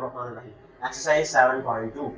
बिस्मिल्लाहिर्रहमानिर्रहीम। एक्सरसाइज 7.2।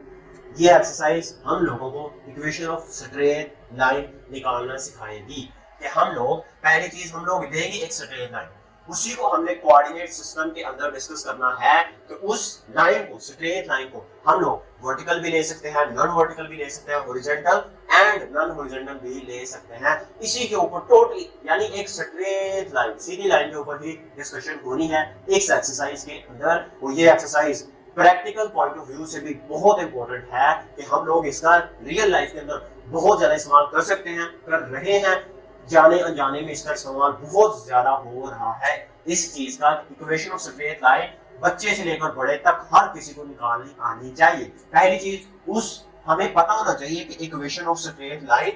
ये एक्सरसाइज हम लोगों को इक्वेशन ऑफ स्ट्रेट लाइन निकालना सिखाएगी कि हम लोग पहली चीज हम लोग लेंगे एक स्ट्रेट लाइन, उसी को हमने कोऑर्डिनेट सिस्टम के अंदर डिस्कस करना है। तो उस लाइन को, स्ट्रेट लाइन को हम लोग वर्टिकल भी ले सकते हैं, नॉन वर्टिकल भी ले सकते हैं, हॉरिजॉन्टल एंड नॉन हॉरिजॉन्टल भी ले सकते हैं। इसी के ऊपर टोटली यानी एक स्ट्रेट लाइन, सीधी लाइन के ऊपर ही डिस्कशन होनी है इस एक्सरसाइज के अंदर। और ये exercise practical point of view से भी बहुत इंपॉर्टेंट है कि हम लोग इसका रियल लाइफ के अंदर बहुत ज्यादा इस्तेमाल कर सकते हैं, कर रहे हैं। जाने अनजाने में इसका इस्तेमाल बहुत ज्यादा हो रहा है। इस चीज का इक्वेशन ऑफ स्ट्रेट लाइन बच्चे से लेकर बड़े तक हर किसी को निकालनी आनी चाहिए। पहली चीज हमें पता होना चाहिए कि इक्वेशन ऑफ स्ट्रेट लाइन,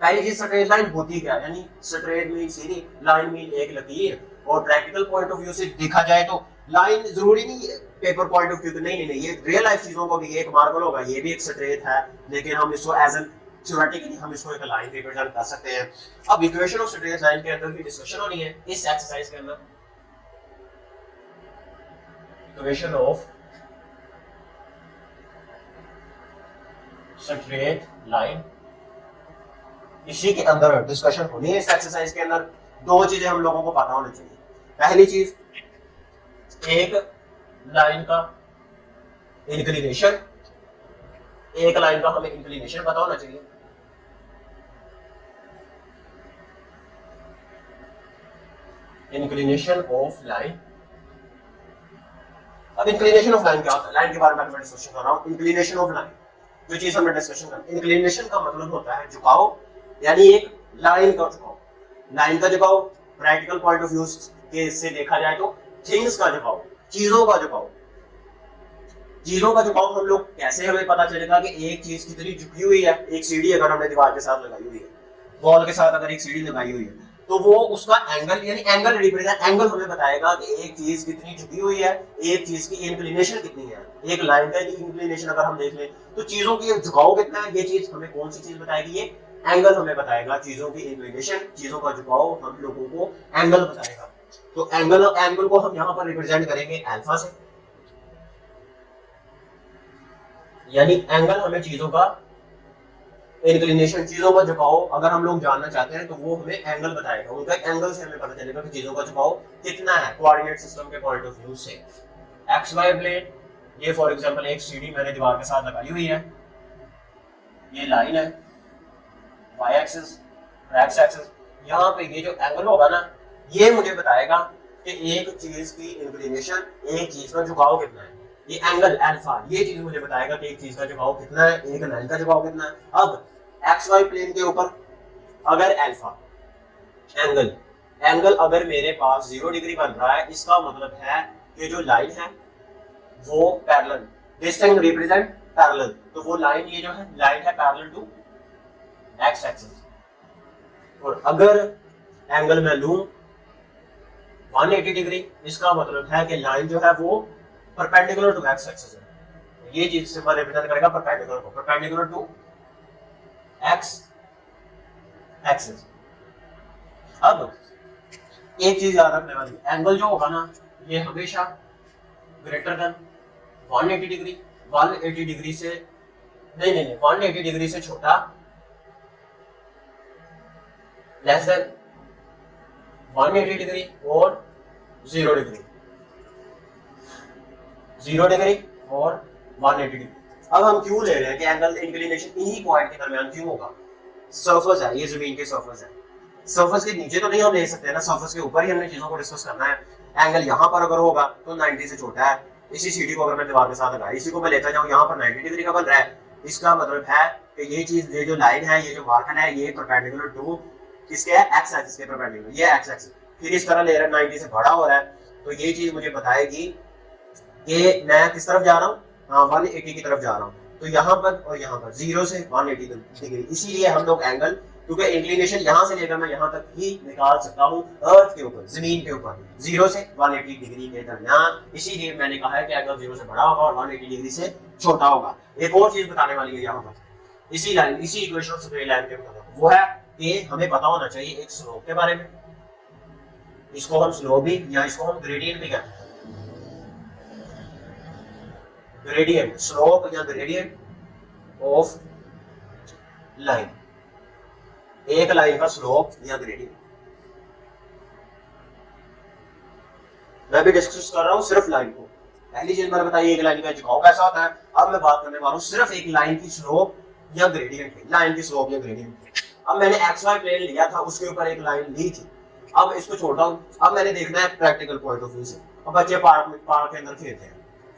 पहली चीज स्ट्रेट लाइन होती क्या, यानी स्ट्रेट मीन सीधी, लाइन मीन एक लकीर। और प्रैक्टिकल पॉइंट ऑफ व्यू से देखा जाए तो लाइन जरूरी नहीं है पेपर पॉइंट ऑफ व्यू तो नहीं, ये रियल लाइफ चीजों को भी एक मार्बल होगा, ये भी एक स्ट्रेट है, लेकिन हम इसको एज एन थ्योरेटिकली हम इसको एक लाइन रिप्रेजेंट कर सकते हैं। अब इक्वेशन ऑफ स्ट्रेट लाइन के अंदर की डिस्कशन होनी है इस एक्सरसाइज के अंदर। इक्वेशन ऑफ स्ट्रेट लाइन, इसी के अंदर डिस्कशन होनी है इस एक्सरसाइज के अंदर। दो चीजें हम लोगों को पता होनी चाहिए। पहली चीज, एक लाइन का इंक्लिनेशन, एक लाइन का हमें इंक्लिनेशन पता होना चाहिए। Inclination of line. अब इंक्लिनेशन ऑफ लाइन क्या होता है, लाइन के बारे में मैं डिस्कशन कर रहा हूं। इंक्लिनेशन ऑफ लाइन जो चीज हमने डिस्कशन कर, इंक्लिनेशन का मतलब होता है झुकाव, यानी एक लाइन का झुकाव। लाइन का झुकाव प्रैक्टिकल पॉइंट ऑफ व्यू से देखा जाए तो थिंग्स का झुकाव, चीजों का झुकाव। चीजों का झुकाव हम लोग कैसे, हमें पता चलेगा कि एक चीज कितनी झुकी हुई है। एक सीढ़ी अगर हमने दीवार के साथ लगाई हुई है, वॉल के साथ अगर एक सीढ़ी लगाई हुई है, तो वो उसका एंगल यानी एंगल रिप्रेजेंट, एंगल हमें बताएगा कि एक चीज कितनी झुकी हुई है, एक चीज की इंक्लिनेशन कितनी है। एक लाइन का इंक्लिनेशन अगर हम देख लें तो चीजों की झुकाव कितना है, ये चीज हमें कौन सी चीज बताएगी, ये एंगल हमें बताएगा। चीजों की इंक्लिनेशन, चीजों का झुकाव हम लोगों को एंगल बताएगा। तो एंगल को हम यहाँ पर रिप्रेजेंट करेंगे अल्फा से, यानी एंगल हमें चीजों का इंक्लिनेशन, चीजों का झुकाव अगर हम लोग जानना चाहते हैं तो वो हमें एंगल बताएगा। उनका एंगल से हमें पता चलेगा कि चीजों का झुकाव कितना है कोऑर्डिनेट सिस्टम के पॉइंट ऑफ व्यू से। एक्स वाई प्लेन, ये फॉर एग्जांपल एक सीढ़ी मैंने दीवार के साथ लगाई हुई है, ये लाइन है, वाई एक्सिस, एक्स एक्सिस। यहाँ पे ये जो एंगल होगा ना, ये मुझे बताएगा कि एक चीज की इंक्लिनेशन, एक चीज का झुकाव कितना है। ये एंगल अल्फा, ये चीज मुझे बताएगा कि एक चीज का झुकाव कितना है, एक लाइन का झुकाव कितना है। अब एक्स वाई प्लेन के ऊपर अगर अल्फा एंगल अगर मेरे पास 0 डिग्री बन रहा है, इसका मतलब है कि जो लाइन है वो parallel, this time represent parallel, तो वो लाइन, ये जो है लाइन है पैरेलल टू एक्स एक्सिस। और अगर एंगल मैं लूं 180 डिग्री, इसका मतलब है कि लाइन जो है वो परपेंडिकुलर टू एक्स एक्सिस है। ये चीज से रिप्रेजेंट करेगा परपेंडिकुलर को, परपेंडिकुलर टू एक्स एक्सिस। अब एक चीज याद रखने वाली, एंगल जो होगा ना, ये हमेशा ग्रेटर देन 180 डिग्री, 180 डिग्री से नहीं 180 डिग्री से छोटा, लेस देन 180 डिग्री और 0 डिग्री, 0 डिग्री और 180 डिग्री। अब हम क्यों ले रहे हैं कि एंगल इंक्लिनेशन इन्हीं पॉइंट के दरमियान क्यों होगा? सरफेस है, ये जमीन के सरफेस है, सरफेस के नीचे तो नहीं हम ले सकते ना, सरफेस के ऊपर ही हमने चीजों को डिस्कस करना है। एंगल यहाँ पर अगर होगा तो 90 से छोटा है। इसी सीढ़ी को अगर मैं दीवार के साथ लगाया, इसी को मैं लेता जाऊँ, यहाँ पर 90 डिग्री का बन रहा है, इसका मतलब है कि ये चीज, ये जो लाइन है, ये जो मार्कर है, ये परपेंडिकुलर टू किसके है, एक्स एक्सिस के परपेंडिकुलर, ये एक्स एक्सिस। फिर इस तरह ले रहा है, 90 से बड़ा हो रहा है, तो ये चीज मुझे बताएगी कि मैं किस तरफ जा रहा हूँ, हाँ 180 की तरफ जा रहा हूँ। तो यहाँ पर और यहाँ पर 0 से 180 डिग्री, इसीलिए हम लोग एंगल, क्योंकि इंक्लिनेशन यहाँ से लेकर मैं यहाँ तक ही निकाल सकता हूँ अर्थ के ऊपर, जमीन के ऊपर, 0 से 180 डिग्री के दरमियान। इसीलिए मैंने कहा है कि एंगल 0 से बड़ा होगा और 180 डिग्री से छोटा होगा। एक और चीज बताने वाली है यहाँ पर, इसी लाइन, इसी इक्वेशन ऑफ स्ट्रेट लाइन के ऊपर, वो है कि हमें पता होना चाहिए एक स्लोप के बारे में। इसको हम स्लोप भी या इसको हम ग्रेडियंट भी कहते हैं। ग्रेडियंट, स्लोप या ग्रेडियंट ऑफ लाइन, एक लाइन का स्लोप या ग्रेडियंट। मैं भी डिस्कस कर रहा हूं सिर्फ लाइन को। पहली चीज मैंने बताई एक लाइन का झुकाव कैसा होता है, अब मैं बात करने वाला हूं सिर्फ एक लाइन की स्लोप या ग्रेडियंट की, लाइन की स्लोप या ग्रेडियंट की। अब मैंने एक्स वाई प्लेन लिया था, उसके ऊपर एक लाइन ली थी, अब इसको छोड़ता हूं, अब मैंने देखना है प्रैक्टिकल पॉइंट ऑफ व्यू से। अब बच्चे पार्क के अंदर खेलते हैं,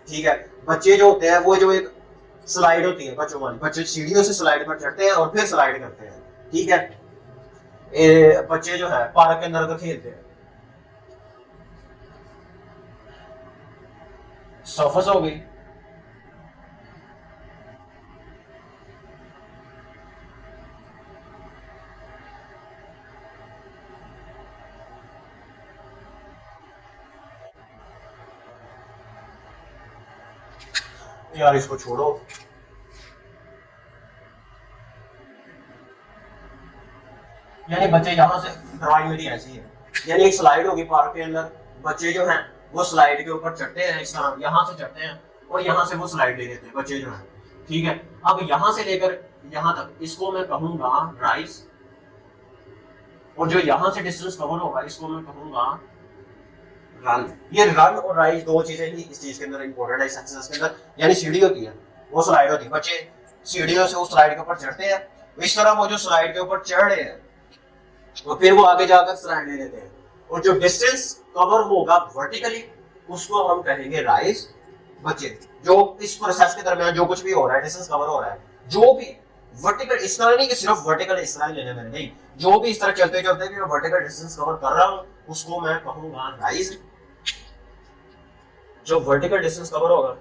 ठीक है, बच्चे जो होते हैं वो जो एक स्लाइड होती है बच्चों वाली, बच्चे सीढ़ियों से स्लाइड पर चढ़ते हैं और फिर स्लाइड करते हैं, ठीक है, बच्चे जो है पार्क के अंदर खेलते हैं। सरफेस हो गई, यार इसको छोड़ो, यानी बच्चे यहां से, ड्राइंग मेरी ऐसी है, यानी एक स्लाइड होगी पार्क के अंदर, बच्चे जो हैं वो स्लाइड के ऊपर चढ़ते हैं, इस तरह यहां से चढ़ते हैं और यहां से वो स्लाइड ले लेते हैं बच्चे जो हैं, ठीक है। अब यहां से लेकर यहां तक इसको मैं कहूंगा राइज, और जो यहां से डिस्टेंस कवर होगा इसको मैं कहूंगा रन। ये रन और राइज दो चीजें ही इस चीज के अंदर इंपॉर्टेंट है, इस एक्सरसाइज के अंदर। यानी सीढ़ी होती है, वो स्लाइड होती है, बच्चे सीढ़ियों से उस स्लाइड के ऊपर चढ़ते हैं, इस तरह वो जो स्लाइड के ऊपर चढ़ रहे हैं और फिर वो आगे जाकर स्लाइड ले लेते हैं, और जो डिस्टेंस कवर होगा वर्टिकली उसको हम कहेंगे राइज। बच्चे जो इस प्रोसेस के दरमियान जो कुछ भी हो रहा है, डिस्टेंस कवर हो रहा है, जो भी वर्टिकल, इस तरह नहीं कि सिर्फ वर्टिकल इस तरह लेने मैंने, नहीं, जो भी इस तरह चलते चलते भी मैं वर्टिकल डिस्टेंस कवर कर रहा हूं उसको मैं कहूंगा राइज। जो वर्टिकल डिस्टेंस कवर होगा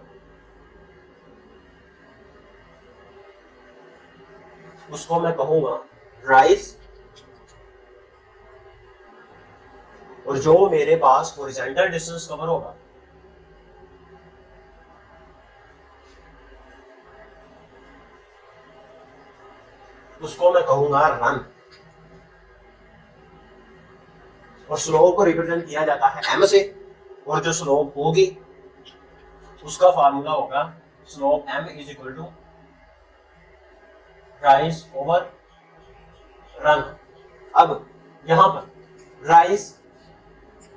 उसको मैं कहूंगा राइज, और जो मेरे पास हॉरिजॉन्टल डिस्टेंस कवर होगा उसको मैं कहूंगा रन। और स्लोप को रिप्रेजेंट किया जाता है एम से, और जो स्लोप होगी उसका फार्मूला होगा slope M is equal to rise over run. अब यहां पर राइज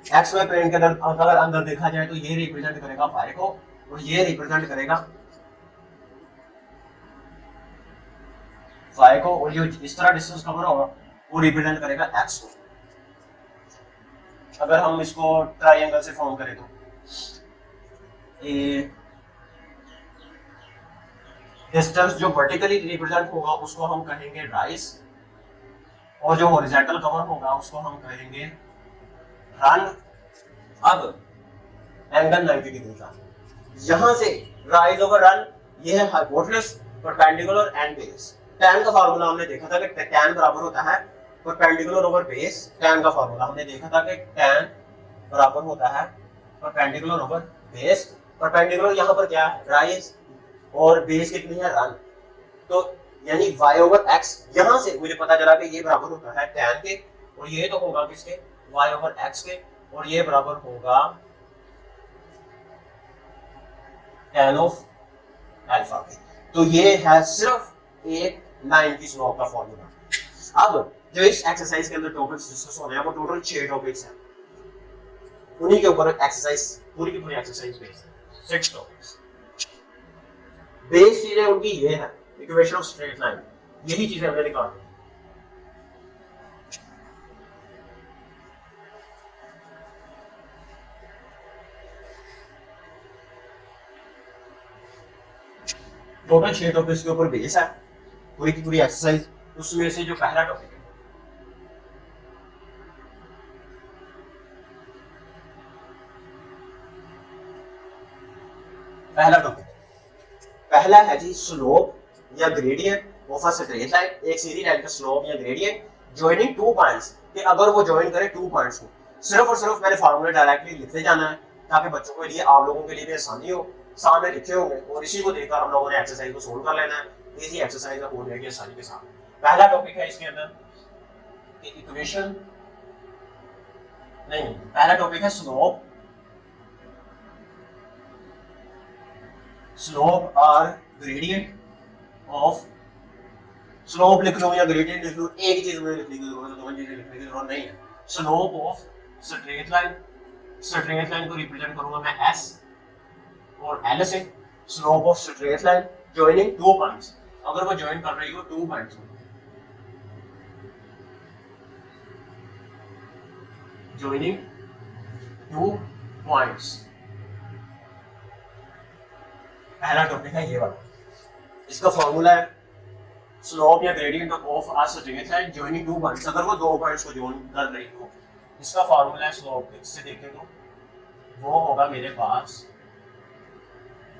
एक्स वाई प्लेन के अंदर अगर अंदर देखा जाए तो ये रिप्रेजेंट करेगा फाई को, और ये रिप्रेजेंट करेगा फाई को, और जो इस तरह डिस्टेंस कवर होगा वो रिप्रेजेंट करेगा एक्स को। अगर हम इसको ट्राइंगल से फॉर्म करें तो डिस्टेंस जो वर्टिकली रिप्रेजेंट होगा उसको हम कहेंगे राइज, और जो हॉरिजॉन्टल कवर होगा उसको हम कहेंगे रन। अब एंगल 90 डिग्री का, यहां से राइज ओवर रन, ये है hypotenuse, perpendicular and base. Tan का फार्मूला हमने देखा था कि टैन बराबर होता है परपेंडिकुलर ओवर बेस। टैन का फार्मूला हमने देखा था कि टैन बराबर होता है परपेंडिकुलर ओवर बेस। परपेंडिकुलर यहाँ पर क्या है राइज, और बेस कितनी है रन, तो यानी y ओवर x, यहां से मुझे पता चला कि ये बराबर होता है टैन के, और ये तो होगा किसके, y ओवर x के, और ये बराबर होगा टैन ऑफ अल्फा के। तो ये है सिर्फ एक लाइन की स्लोप का फॉर्मूला। अब जो इस एक्सरसाइज के अंदर टॉपिक्स डिस्कस हो रहे हैं वो टोटल 6 टॉपिक्स हैं, उन्हीं के ऊपर एक्सरसाइज पूरी की पूरी एक्सरसाइज बेस्ड है, 6 टॉपिक्स। बेस चीजें उनकी ये है, इक्वेशन ऑफ स्ट्रेट लाइन, यही चीजें हमने निकाली। टोटल 6 टॉपिक्स के ऊपर बेस है पूरी की पूरी एक्सरसाइज। उसमें से जो पहला टॉपिक है, पहला टॉपिक पहला है जी स्लोप या gradient of a straight line, एक सीधी लाइन का स्लोप या ग्रेडियंट जॉइनिंग टू पॉइंट्स, कि अगर वो जॉइन करे 2 पॉइंट्स को, सिर्फ और सिर्फ मैंने फार्मूला डायरेक्टली लिखते जाना है ताकि बच्चों के लिए, आप लोगों के लिए भी आसानी हो, सामने लिखे होंगे और इसी को देखकर हम लोगों ने एक्सरसाइज को सोल्व कर लेना है। इजी एक्सरसाइज हो जाएगी आसानी के साथ। पहला टॉपिक है इसके अंदर इक्वेशन, नहीं, पहला टॉपिक है slope, slope or gradient of, slope लिख लो या ग्रेडियंट लिख लो, एक ही चीज में लिखने की जरूरत है, दो चीजें लिखने की जरूरत नहीं है। Slope of straight line, straight line को रिप्रेजेंट करूंगा मैं एस और एल से। Slope of straight line joining two points, अगर वो ज्वाइन कर रही हो टू पॉइंट्स को, joining two points, पहला टॉपिक है ये वाला। इसका फॉर्मूला है स्लोप या gradient of a straight line joining two points, अगर वो दो पॉइंट्स को जॉइन कर रही हो। इसका फॉर्मूला है स्लोप, इससे देखें तो वो होगा मेरे पास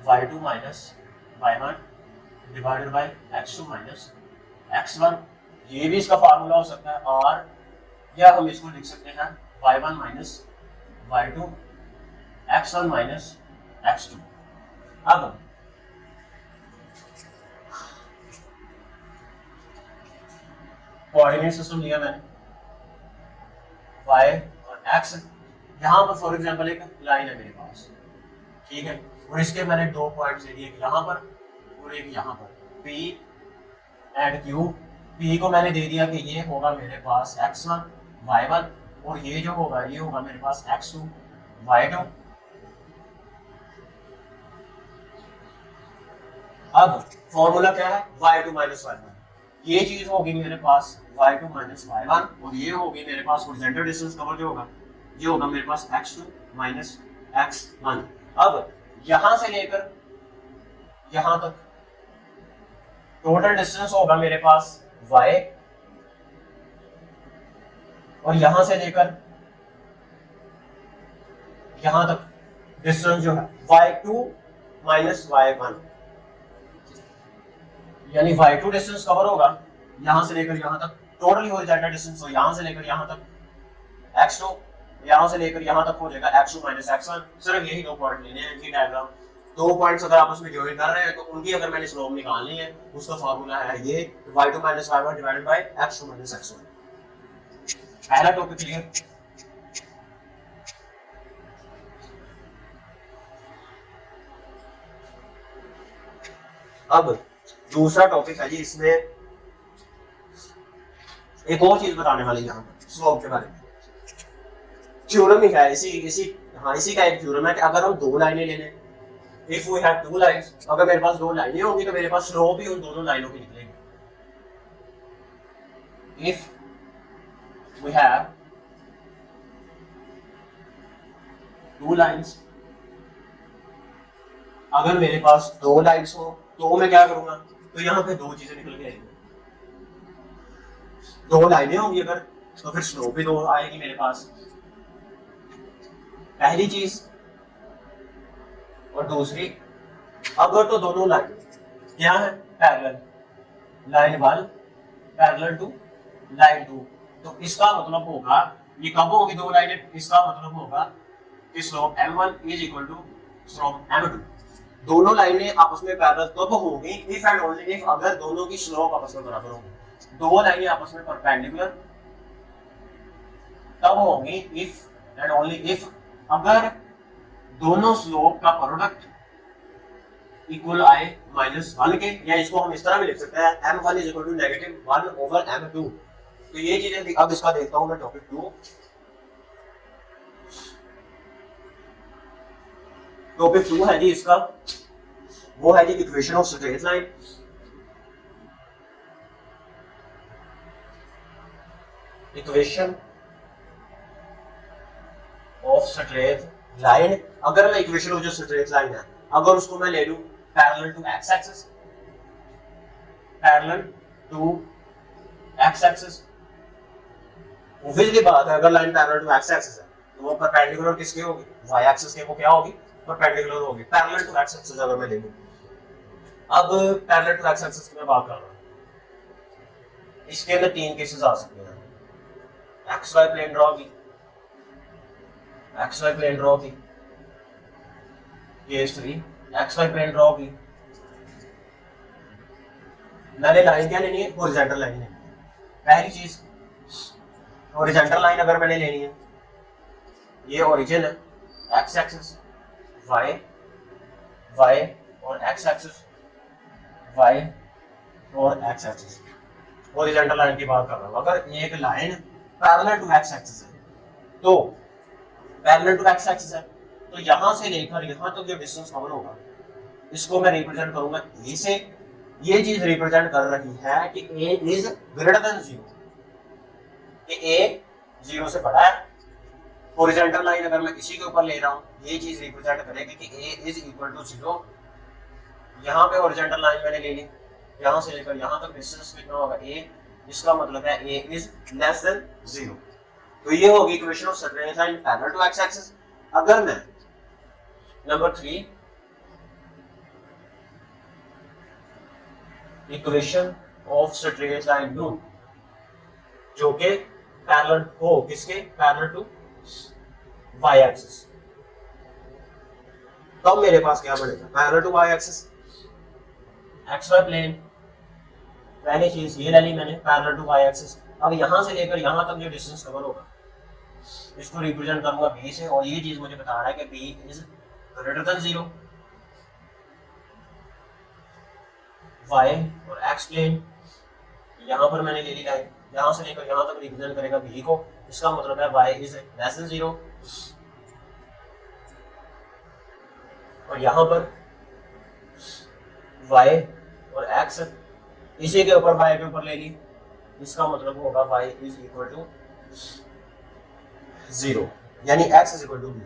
y2 minus y1 divided by x2 minus x1। ये भी इसका फॉर्मूला हो सकता है और या हम इसको लिख सकते हैं y1 minus y2 x1 minus x2। अब कोऑर्डिनेट सिस्टम लिया मैंने y और x, यहां पर फॉर एग्जांपल एक लाइन है मेरे पास, ठीक है, और इसके मैंने दो पॉइंट्स ले दिए, यहां पर और एक यहां पर, p एंड q। p को मैंने दे दिया कि ये होगा मेरे पास x1 y1 और ये जो होगा ये होगा मेरे पास x2 y2। अब फॉर्मूला क्या है y2 माइनस y1, ये चीज होगी मेरे पास y2 माइनस y1 और ये होगी मेरे पास हॉरिजॉन्टल डिस्टेंस कवर जो होगा ये होगा मेरे पास x2 माइनस x1। अब यहां से लेकर यहां तक टोटल डिस्टेंस होगा मेरे पास y और यहां से लेकर यहां तक डिस्टेंस जो है y2 माइनस y1, यानी y2 डिस्टेंस कवर होगा यहां से लेकर यहां तक, टोटली हॉरिजॉन्टल डिस्टेंस हो यहां से लेकर यहां तक x2, यहां से लेकर यहां तक हो जाएगा x2 माइनस x1। सिर्फ यही दो पॉइंट लेने हैं इनकी डायग्राम, दो पॉइंट्स अगर आपस में ज्वाइन कर रहे हैं तो उनकी अगर मैंने स्लोप निकालनी है उसका फार्मूला है ये y2 minus y1 divided by x2 minus x1। पहला टॉपिक क्लियर। अब दूसरा टॉपिक है जी, इसमें एक और चीज बताने वाली यहाँ पर स्लोप के बारे में। थ्योरम ही है इसी का एक थ्योरम है कि अगर हम दो लाइनें ले लें, if we have two lines, अगर मेरे पास दो लाइनें होंगी तो मेरे पास स्लोप भी उन दोनों लाइनों की निकलेगी। If we have two lines, अगर मेरे पास दो लाइंस हो तो मैं क्या करूंगा, तो यहां पे दो चीजें निकल के आएंगी, दो लाइनें होंगी अगर तो फिर स्लोप भी दो आएगी मेरे पास, पहली चीज। और दूसरी, अगर तो दोनों लाइन क्या है parallel, line 1 parallel to line 2, तो इसका मतलब होगा ये कब होगी दो लाइनें, इसका मतलब होगा कि slope m1 is equal to slope m2। दोनों लाइनें आपस में पैरेलल तब होगी इफ एंड ओनली इफ, अगर दोनों की स्लोप आपस में बराबर होगी। दो लाइनें आपस में परपेंडिकुलर तब होगी इफ एंड ओनली इफ, अगर दोनों स्लोप का प्रोडक्ट इक्वल आए -1 के, या इसको हम इस तरह भी लिख सकते हैं m1 is equal to negative 1 over m2। तो ये चीजें अब इसका देखता हूं मैं टॉपिक 2। टॉपिक 2 है जी इसका, वो है जी equation of straight line. Equation of straight line, अगर मैं इक्वेशन ऑफ जो स्ट्रेट लाइन है अगर उसको मैं ले लूं parallel to x axis, parallel to x axis, obviously बात है अगर line parallel to x axis है तो वो परपेंडिकुलर किसके होगी, वाई एक्सिस के, वो क्या होगी परपेंडिकुलर होगी, पैरेलल टू एक्स एक्सिस अगर मैं ले लूं। अब पैरेलल टू एक्स एक्सिस की मैं बात कर रहा हूं, इसके अंदर तीन केसेस आ सकते हैं। एक्स वाई प्लेन ड्रॉ की, एक्स वाई प्लेन ड्रॉ की, case 3 X Y plane draw की, मैंने लाइन क्या लेनी है, हॉरिजॉन्टल लाइन लेनी है। पहली चीज हॉरिजॉन्टल लाइन अगर मैंने लेनी है, ये ओरिजिन है एक्स एक्सिस, वाई वाई और x एक्सिस, y और x एक्सिस। हॉरिजॉन्टल लाइन की बात कर रहा हूं। अगर एक लाइन पैरेलल टू x एक्सिस है, तो पैरेलल टू x एक्सिस है तो यहां से लेकर यहां तक जो डिस्टेंस कवर होगा इसको मैं रिप्रेजेंट करूंगा a से। ये चीज रिप्रेजेंट कर रही है कि a इज ग्रेटर देन 0, कि a 0 से बड़ा है। हॉरिजॉन्टल लाइन अगर मैं इसी के ऊपर ले रहा हूं, ये चीज रिप्रेजेंट करेगी कि a इज इक्वल टू 0। यहां पे हॉरिजॉन्टल लाइन मैंने ले ली, यहां से लेकर यहां तक डिस्टेंस कितना होगा a, इसका मतलब है a इज लेस देन 0। तो ये होगी equation of straight line parallel to x axis. अगर मैं number 3 equation of straight line लूं जो कि पैरेलल हो, किसके, पैरेलल टू y एक्सिस, तब मेरे पास क्या बनेगा, parallel to y axis xy plane. पहली चीज ये ले ली मैंने, पैरेलल टू y एक्सिस। अब यहां से लेकर यहां तक जो डिस्टेंस कवर होगा इसको रिप्रेजेंट करूंगा b से, और ये चीज मुझे बता रहा है कि b is greater than 0। y और x प्लेन यहां पर मैंने ले ली लाइन, यहां से लेकर यहां तक रिप्रेजेंट करेगा b को, इसका मतलब है y इज लेस देन 0। और यहां पर y और x इसी के ऊपर y के ऊपर ले ली, इसका मतलब होगा y इज इक्वल टू 0, यानी x इज इक्वल टू 0।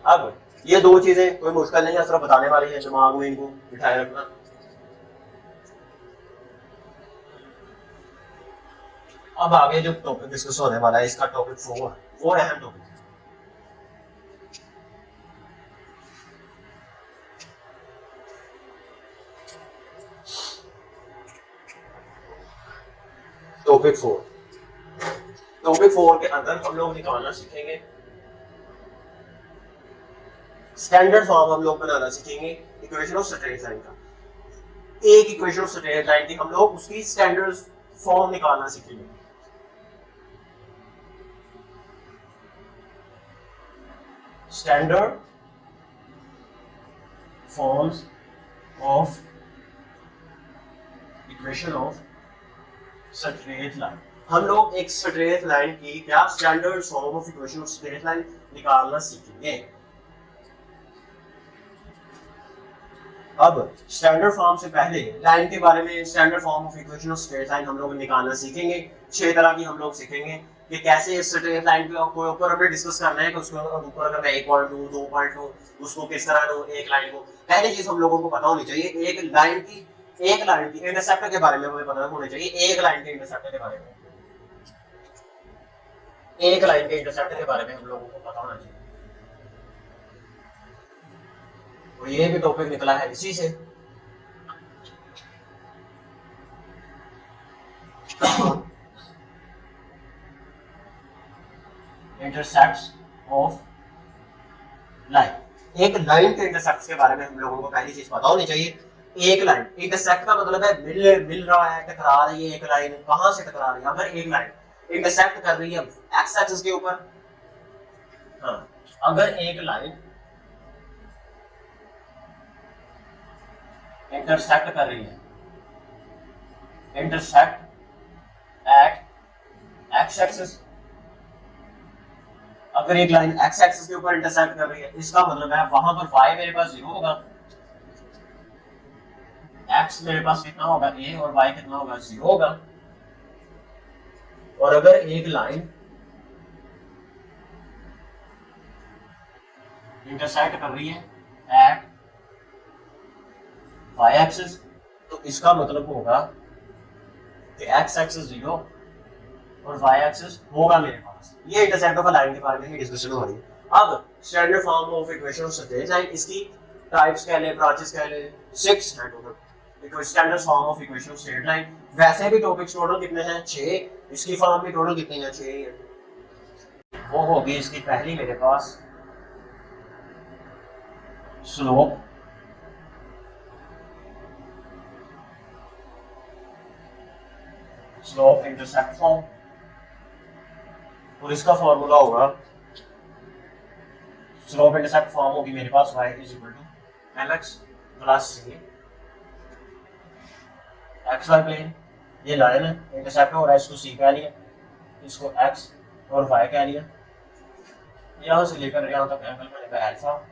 अब ये दो चीजें कोई मुश्किल नहीं है, सिर्फ बताने वाली है, दिमाग में इनको बिठाए रखना। अब आगे जो टॉपिक डिस्कस होने वाला है, इसका टॉपिक 4 अहम टॉपिक है। टॉपिक 4 के अंदर हम लोग निकालना सीखेंगे स्टैंडर्ड फॉर्म, हम लोग बनाना सीखेंगे इक्वेशन ऑफ स्ट्रेट लाइन का। एक इक्वेशन ऑफ स्ट्रेट लाइन की हम लोग उसकी स्टैंडर्ड फॉर्म निकालना सीखेंगे। Standard forms of equation of straight line. हम लोग एक स्ट्रेट लाइन की क्या standard form of equation of straight line निकालना सीखेंगे। अब स्टैंडर्ड फॉर्म से पहले लाइन के बारे में, standard form of equation of straight line हम लोग निकालना सीखेंगे। 6 तरह की हम लोग सीखेंगे कि कैसे स्ट्रेट लाइन के ऊपर हमें डिस्कस करना है कि उसके ऊपर अगर मैं 1 पॉइंट लूं, 2 पॉइंट लूं, उसको किस तरह लूं, एक लाइन को। पहली चीज हम लोगों को पता होनी चाहिए एक लाइन की इंटरसेप्ट के बारे में हमें पता होना चाहिए। एक लाइन के इंटरसेप्ट के बारे में, एक लाइन के इंटरसेप्ट के बारे में हम लोगों को पता होना चाहिए। और ये भी टॉपिक निकला है इसी से। इंटरसेप्ट्स ऑफ लाइन, एक लाइन के इंटरसेप्ट्स के बारे में हम लोगों को पहली चीज पता होनी चाहिए। एक लाइन इंटरसेक्ट का मतलब है मिल रहा है, टकरा रही है। एक लाइन कहां से टकरा रही है, अगर एक लाइन इंटरसेक्ट कर रही है एक्स एक्सिस के ऊपर, हाँ, अगर एक लाइन इंटरसेक्ट कर रही है, इंटरसेक्ट एट एक्स एक्सिस, अगर एक लाइन एक्स एक्सिस के ऊपर इंटरसेक्ट कर रही है, इसका मतलब है वहां पर y मेरे पास 0 होगा, x मेरे पास कितना होगा a, और y कितना होगा 0 होगा। और अगर एक लाइन इंटरसेक्ट कर रही है एट y एक्सिस, तो इसका मतलब होगा कि x एक्सिस 0 और y एक्सिस होगा मेरे पास। ये इंटरसेक्ट ऑफ अ लाइन के बारे में ही डिस्कशन हो रही है। अब standard form of equation of straight line, इसकी टाइप्स कह ले, ब्रांचेस कह ले, 6 है total. Standard form of equation of straight line. वैसे भी टॉपिक्स टोटल कितने हैं, 6। इसकी फॉर्म भी टोटल कितनी है, 6 है। वो होगी इसकी पहली मेरे पास स्लोप, स्लोप इंटरसेप्ट फॉर्म, और इसका फॉर्मूला होगा, स्लोप इंटरसेप्ट फॉर्म होगी मेरे पास y is equal to mx plus C X Y plane, ये लाइन है, इंटरसेप्ट हो रहा है, इसको सी कह लिया, इसको एक्स और वाई कह लिया, यहाँ से लेकर यहाँ तक एंगल बनेगा अल्फा।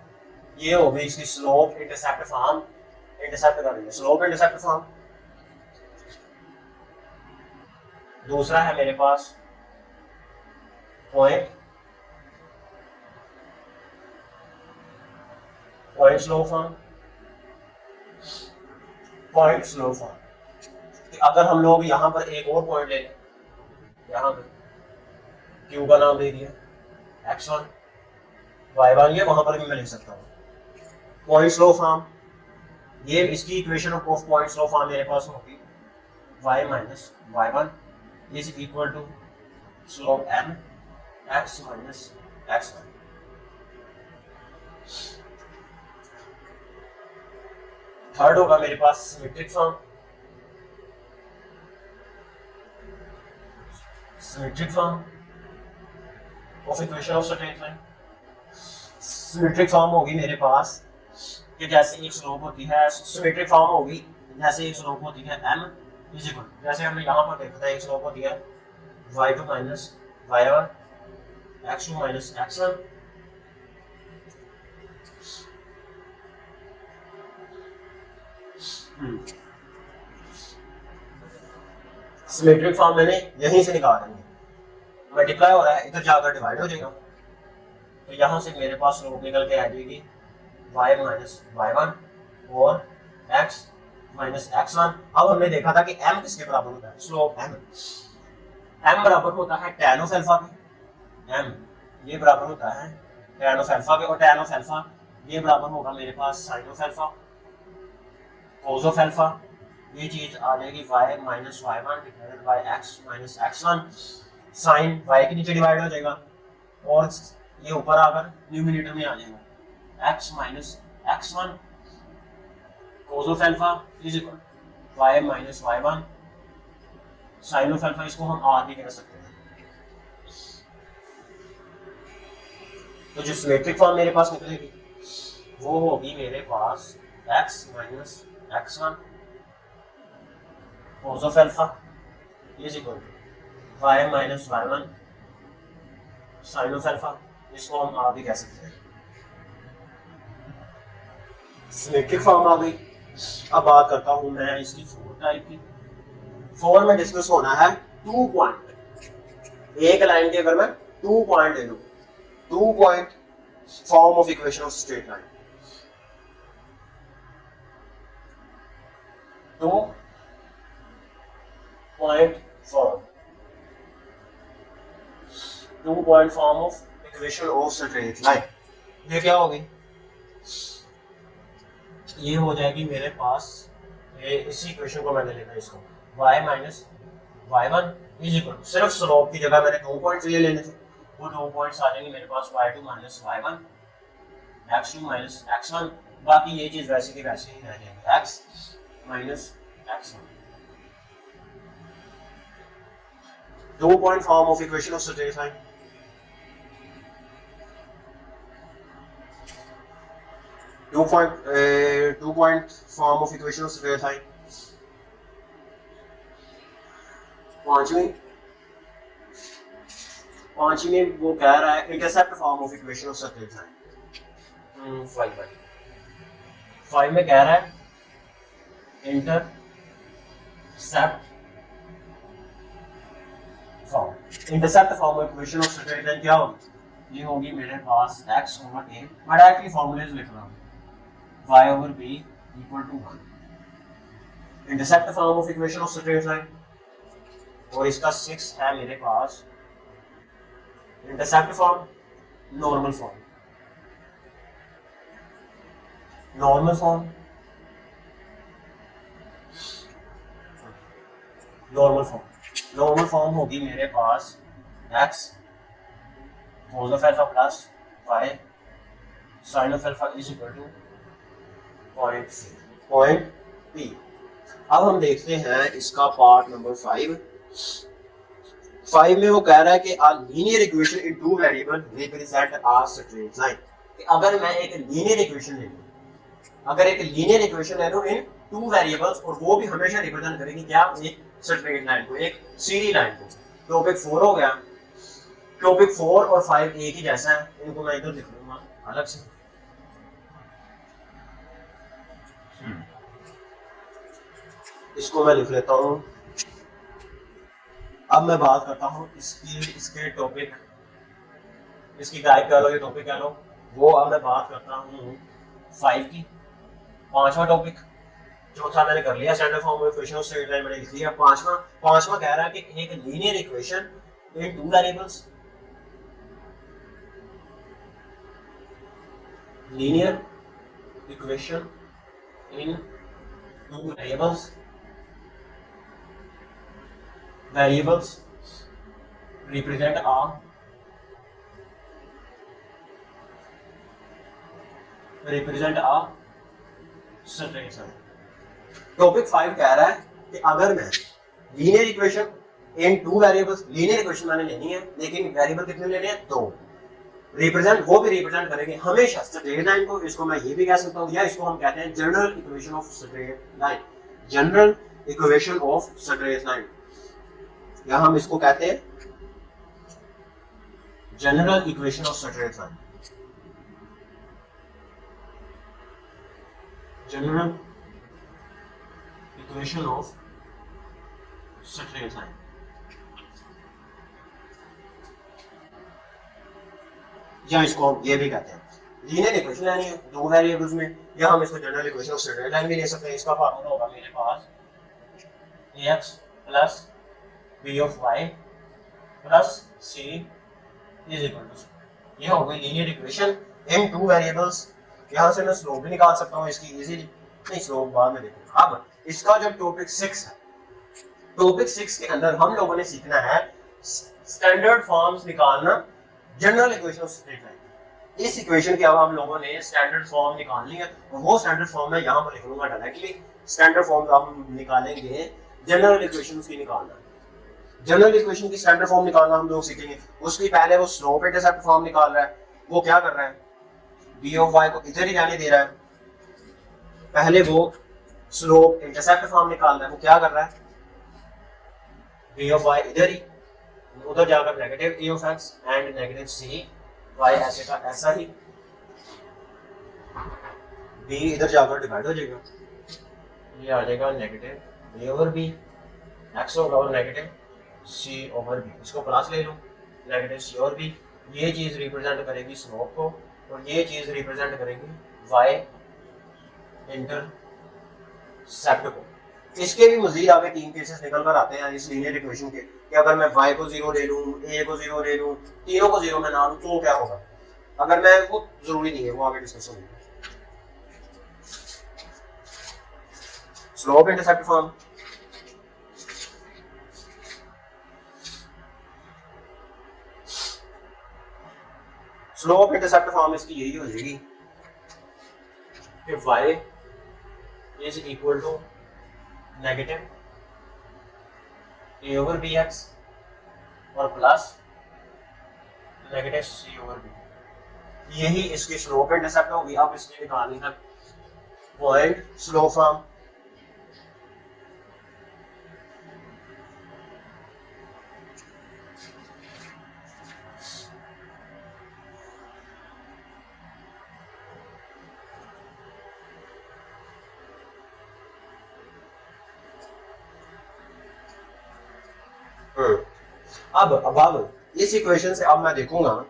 ये हो गई इसकी स्लोप इंटरसेप्ट फॉर्म, इंटरसेप्ट कर लेंगे स्लोप इंटरसेप्ट फॉर्म। दूसरा है मेरे पास point slope form, point slope form. अगर हम लोग यहाँ पर एक और पॉइंट ले लें, यहाँ पे क्यू का नाम दे दिया x1 y1, ये वहां पर भी मैं लिख सकता हूँ पॉइंट स्लो फॉर्म। ये इसकी equation of point slope form मेरे पास होगी y minus y1 is equal to slope m x minus x1। Third होगा मेरे पास symmetric form, symmetric form of equation of straight line. Symmetric form होगी मेरे पास कि जैसे एक स्लोप होती है, सिमेट्रिक फॉर्म होगी जैसे एक स्लोप होती है m इज इक्वल, जैसे हमने यहाँ पर देखा था एक स्लोप होती है y2 minus y1 x2 minus x1। Symmetric form मैंने यहीं से निकाल देंगे, मल्टीप्लाई हो रहा है इधर जाकर डिवाइड हो जाएगा, तो यहाँ से मेरे पास स्लोप निकल के आ जाएगी y माइनस y1 और x माइनस x1। अब हमने देखा था कि m किसके बराबर होता है, स्लोप m बराबर होता है tan ऑफ अल्फा के, m ये बराबर होता है tan ऑफ अल्फा के, और tan ऑफ अल्फा ये बराबर होगा मेरे पास sin of alpha cos of alpha. ये चीज आ जाएगी y minus y1 divided by x minus x1, sine y के नीचे डिवाइड हो जाएगा और ये ऊपर आकर न्यूमरेटर में आ जाएगा x minus x1 cos of alpha is equal y minus y1 sine of alpha, इसको हम r भी कह सकते हैं। तो जो सिमेट्रिक फॉर्म मेरे पास निकलेगी वो होगी मेरे पास x minus x1 cos of alpha is equal to y minus y1 sin of alpha, इसको हम आप भी कह सकते हैं। सिमेट्रिक फॉर्म आ गई। अब बात करता हूं मैं इसकी फोर टाइप की। फोर में डिस्कस होना है 2 पॉइंट, एक लाइन के अगर मैं 2 पॉइंट ले लूं, 2 point form of equation of straight line, 2 point form, 2 point form of equation of straight line। ये क्या हो गई, ये हो जाएगी मेरे पास, ये इसी इक्वेशन को मैंने लिखा इसको y minus y1 is equal to, सिर्फ स्लोप की जगह मैंने 2 पॉइंट्स ले लेने थे, वो 2 पॉइंट्स आ जाएंगे मेरे पास y2 minus y1 x2 minus x1, बाकी ये चीज वैसे की वैसे ही रह जाएगी x minus x1। 2 point form of equation of straight line। Two point form of equation of straight line। पांचवी में वो कह रहा है intercept form of equation of straight line. 5 में कह रहा है intercept form, intercept form of equation of straight line क्या होगी, ये होगी मेरे पास x ओवर a, मैं डायरेक्टली फॉर्मूलेज लिख रहा हूँ, y over b equal to 1, intercept form of equation of straight line. और इसका 6 है मेरे पास intercept form, normal form, normal form, normal form, normal form होगी मेरे पास x cos of alpha plus y sin of alpha is equal two point p। अब हम देखते हैं इसका पार्ट नंबर 5 में वो कह रहा है कि a linear equation in 2 variable represent a straight line। कि अगर मैं एक लीनियर इक्वेशन ले लूं, अगर एक लीनियर इक्वेशन ले लो इन टू वेरिएबल्स और वो भी हमेशा रिप्रेजेंट करेगी क्या, एक स्ट्रेट लाइन को, एक सीधी लाइन को। टॉपिक 4 हो गया। टॉपिक 4 और 5 एक ही जैसा है, इनको मैं इधर लिख लूंगा अलग से। इसको मैं लिख लेता हूं। अब मैं बात करता हूं इसके टॉपिक, इसकी टाइप कह लो, ये टॉपिक कह लो वो। अब मैं बात करता हूं 5 की, 5वां टॉपिक। चौथा मैंने कर लिया, standard form of equation of straight line मैंने लिख लिया। पांचवा कह रहा है कि एक linear equation in two variables, linear equation in two variables represent a straight line। Topic 5 कह रहा है कि अगर मैं linear equation in two variables, linear equation मैंने लेनी है लेकिन वेरिएबल कितने लेने हैं, 2, रिप्रेजेंट वो भी रिप्रेजेंट करेंगे हमेशा स्ट्रेट लाइन को। इसको मैं ये भी कह सकता हूँ, या इसको हम कहते हैं general equation of straight line, general equation of straight line, या हम इसको कहते हैं general equation of straight line, general equation of straight line. या इसको हम ये भी कहते हैं लीनियर इक्वेशन यानी दो वेरिएबल्स में, या हम इसको general equation of straight line भी ले सकते हैं। इसका फार्मूला होगा मेरे पास ax plus b of y plus c is equal to, ये हो गई linear equation in two variables. यहां से मैं स्लोप भी निकाल सकता हूं इसकी इजीली, नहीं स्लोप बाद में देखो। अब इसका जो टॉपिक 6 है, टॉपिक 6 के अंदर हम लोगों ने सीखना है स्टैंडर्ड फॉर्म्स निकालना general equation of straight line. इस इक्वेशन के अब हम लोगों ने स्टैंडर्ड फॉर्म निकालनी है और वो स्टैंडर्ड फॉर्म मैं यहां पर लिख लूंगा डायरेक्टली। स्टैंडर्ड फॉर्म हम निकालेंगे जनरल इक्वेशंस की निकालना, जनरल इक्वेशन की स्टैंडर्ड फॉर्म निकालना हम लोग सीखेंगे। उसकी पहले वो स्लोप इंटरसेप्ट फॉर्म निकाल रहा है, वो क्या कर रहा है, b ऑफ y को इधर ही जाने दे रहा है। पहले वो स्लोप इंटरसेप्ट फॉर्म निकाल रहा है, वो क्या कर रहा है, b ऑफ y इधर ही, उधर जाकर negative a of x and negative c y ऐसे का ऐसा ही, b इधर जाकर डिवाइड हो जाएगा, ये आ जाएगा negative a over b, x होगा और नेगेटिव c ओवर b। इसको प्लस ले लो, नेगेटिव c ओवर b। ये चीज रिप्रेजेंट करेगी स्लोप को और ये चीज रिप्रेजेंट करेगी y इंटरसेप्ट को। इसके भी मजीद आगे 3 केसेस निकल कर आते हैं इस लीनियर इक्वेशन के, कि अगर मैं y को 0 ले लूं, a को 0 ले लूं, तीनों को 0 में ना लूं तो क्या होगा। अगर मैं वो जरूरी नहीं है, वो आगे डिस्कस होगी। Slope intercept form, slope intercept form इसकी यही हो जाएगी कि y is equal to negative a over bx और plus negative c over b। यही इसकी स्लोप इंटरसेप्ट होगी। अब इसके निकालनी है पॉइंट स्लोप फॉर्म। अब इस इक्वेशन से अब मैं देखूंगा,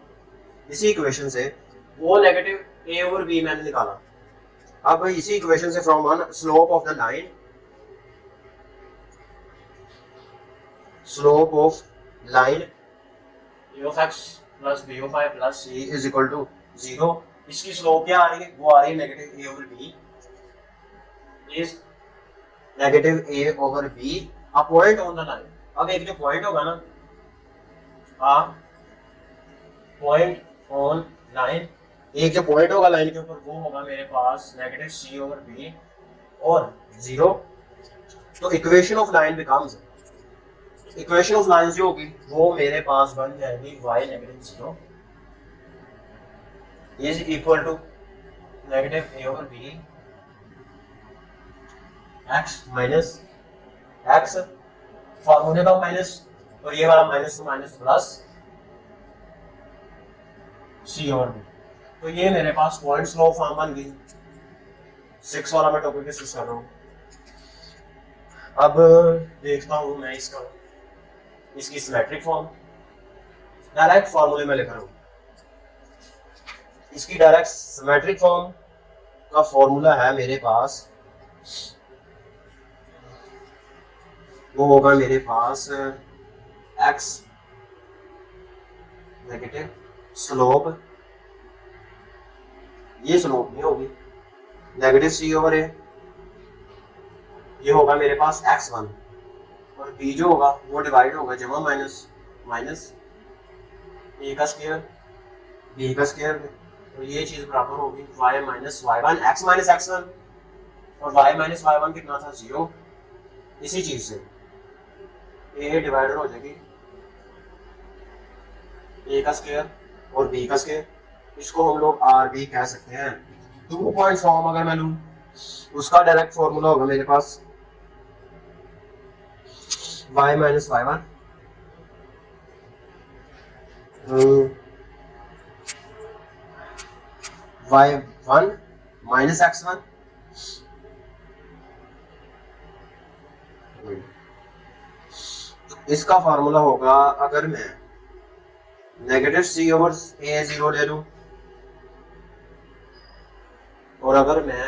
इसी इक्वेशन से वो नेगेटिव a ओवर b मैंने निकाला। अब इसी इक्वेशन से from one slope of the line, slope of line a of x plus b of y plus c is equal to 0। इसकी स्लोप क्या आ रही है, वो आ रही है negative a over b is negative a over b a point on the line. अब एक जो पॉइंट होगा ना, पॉइंट ऑन लाइन, एक जो पॉइंट होगा लाइन के ऊपर वो होगा मेरे पास नेगेटिव c ओवर b और 0। तो equation of line becomes, equation of line जो होगी वो मेरे पास बन जाएगी y negative 0 is equal to negative a over b X minus X, फॉर्मूले का माइनस, और ये वाला minus to minus plus C और बी। तो ये मेरे पास पॉइंट्स लॉ फॉर्म बन गई। 6 वाला मैं टॉपिक डिस्कस कर रहा हूँ। अब देखता हूँ मैं इसकी सिमेट्रिक फॉर्म, डायरेक्ट फॉर्मूले में लिख रहा हूँ। इसकी डायरेक्ट सिमेट्रिक फॉर्म का फॉर्मूला है मेरे पास, वो होगा मेरे पास x नेगेटिव स्लोप, ये स्लोप नहीं होगी, नेगेटिव सी ओवर ए, ये होगा मेरे पास x1, और b जो होगा वो डिवाइड होगा जमा माइनस माइनस a का स्क्वायर b का स्क्वायर, तो ये चीज बराबर होगी y minus y1, x minus x1, और y माइनस y1 कितना था 0। इसी चीज से a डिवाइडर हो जाएगी a का स्क्वायर और b का स्क्वायर, इसको हम लोग आर बी कह सकते हैं। 2 पॉइंट फॉर्म अगर मैं लूं, उसका डायरेक्ट फॉर्मूला होगा मेरे पास y minus y1 y1 minus x1 इसका फार्मूला होगा, अगर मैं नेगेटिव सी ओवर ए 0 ले लूं, और अगर मैं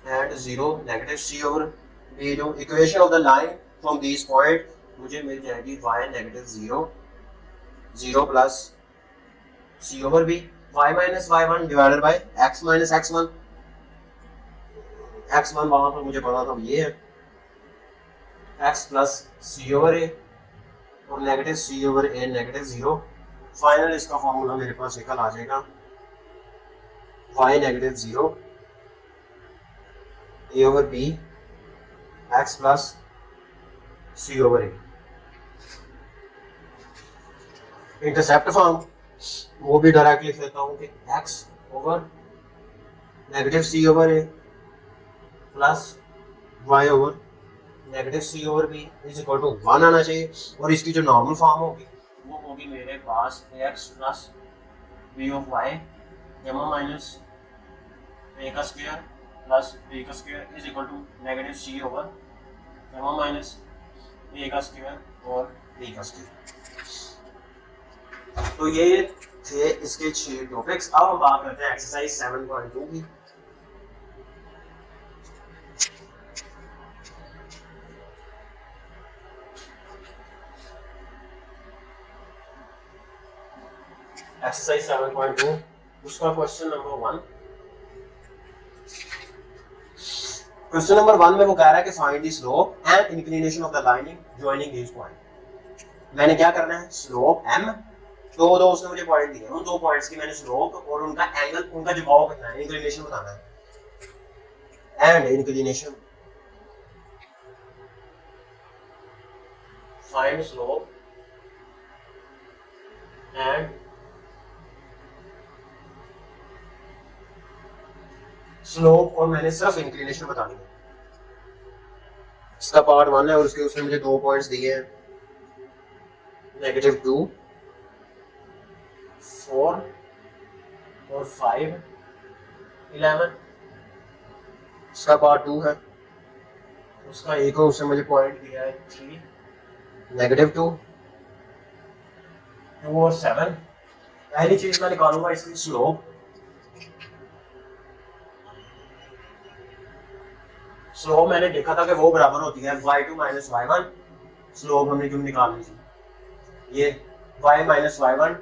and 0 negative C over B लूं, equation of the line from this point मुझे मिल जाएगी y negative 0 0 plus C over B, y minus y1 divided by x minus x1, x1 वहां पर मुझे पता था ये है, x plus C over A, और negative C over A negative 0। Final इसका फॉर्मूला मेरे पास निकल आ जाएगा y negative 0 a over b x plus C over A. Intercept form वो भी डायरेक्ट लिख लेता हूँ कि x over negative C over A plus y over negative C over B is equal to 1 आना चाहिए, और इसकी जो नॉर्मल फॉर्म होगी वो होगी मेरे पास x plus B of y जमा माइनस a का स्क्वायर प्लस b का square is equal to negative C over जमा माइनस a का स्क्वायर और b का स्क्वायर। तो ये थे इसके 6 टॉपिक्स। अब हम बात करते हैं एक्सरसाइज 7.2 की। एक्सरसाइज 7.2 उसका क्वेश्चन नंबर 1। क्वेश्चन नंबर 1 में वो कह रहा है कि find the slope and inclination of the line joining this point. मैंने क्या करना है, स्लोप m, दो उसने मुझे पॉइंट दिए, उन 2 पॉइंट्स की मैंने स्लोप और उनका एंगल, उनका झुकाव कितना है, इंक्लिनेशन बताना है, and inclination, find slope and slope, और मैंने सिर्फ इंक्लिनेशन बतानी है। इसका पार्ट 1 है और उसने मुझे 2 पॉइंट्स दिए हैं, -2 4 और 5 11। इसका पार्ट 2 है, उसका एक और उसने मुझे पॉइंट दिया है 3 -2 2 और 7। पहली चीज मैं निकालूंगा इसकी स्लोप। स्लोप मैंने देखा था कि वो बराबर होती है y2 माइनस y1। स्लोप हमने क्यों निकालनी थी, ये y minus y1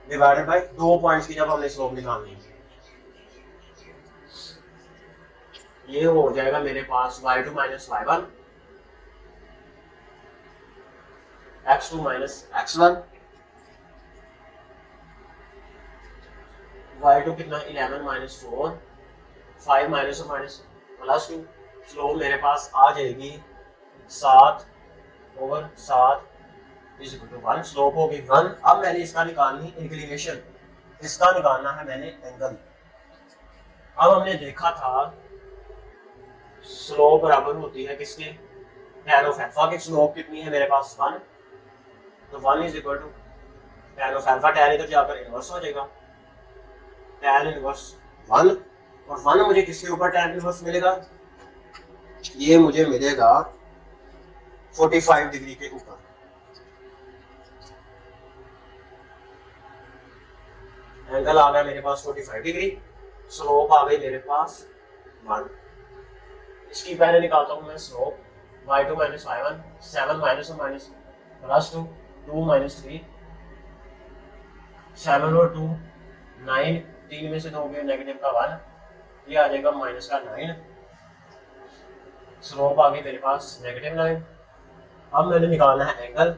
divided by 2 points की जब हमने स्लोप निकालनी है, ये हो जाएगा मेरे पास y2 minus y1 x2 minus x1, y2 कितना 11 minus 4 5 minus minus plus 2। Slope मेरे पास आ जाएगी 7 over 7 is equal to 1। Slope होगी 1। अब मैंने इसका निकालनी इंक्लिनेशन, इसका निकालना है मैंने एंगल। अब हमने देखा था स्लोप बराबर होती है किसके, tan ऑफ अल्फा की। स्लोप कितनी है मेरे पास 1, तो 1 is equal to tan of alpha, tan इधर जाकर इनवर्स हो जाएगा, tan इनवर्स 1, और 1 मुझे किसके ऊपर tan इनवर्स मिलेगा, ये मुझे मिलेगा 45 डिग्री के ऊपर। एंगल आ गया मेरे पास 45 डिग्री, स्लोप आ गई मेरे पास 1। इसकी पहले निकालता हूं मैं slope, y2 minus y1, 7 minus और माइनस प्लस 2, 2 माइनस 3, 7 और 2 9, 3 में से 2 गए नेगेटिव का 1, ये आ जाएगा माइनस का 9, स्लोप आ गई मेरे पास नेगेटिव 9। अब मैंने निकालना है एंगल,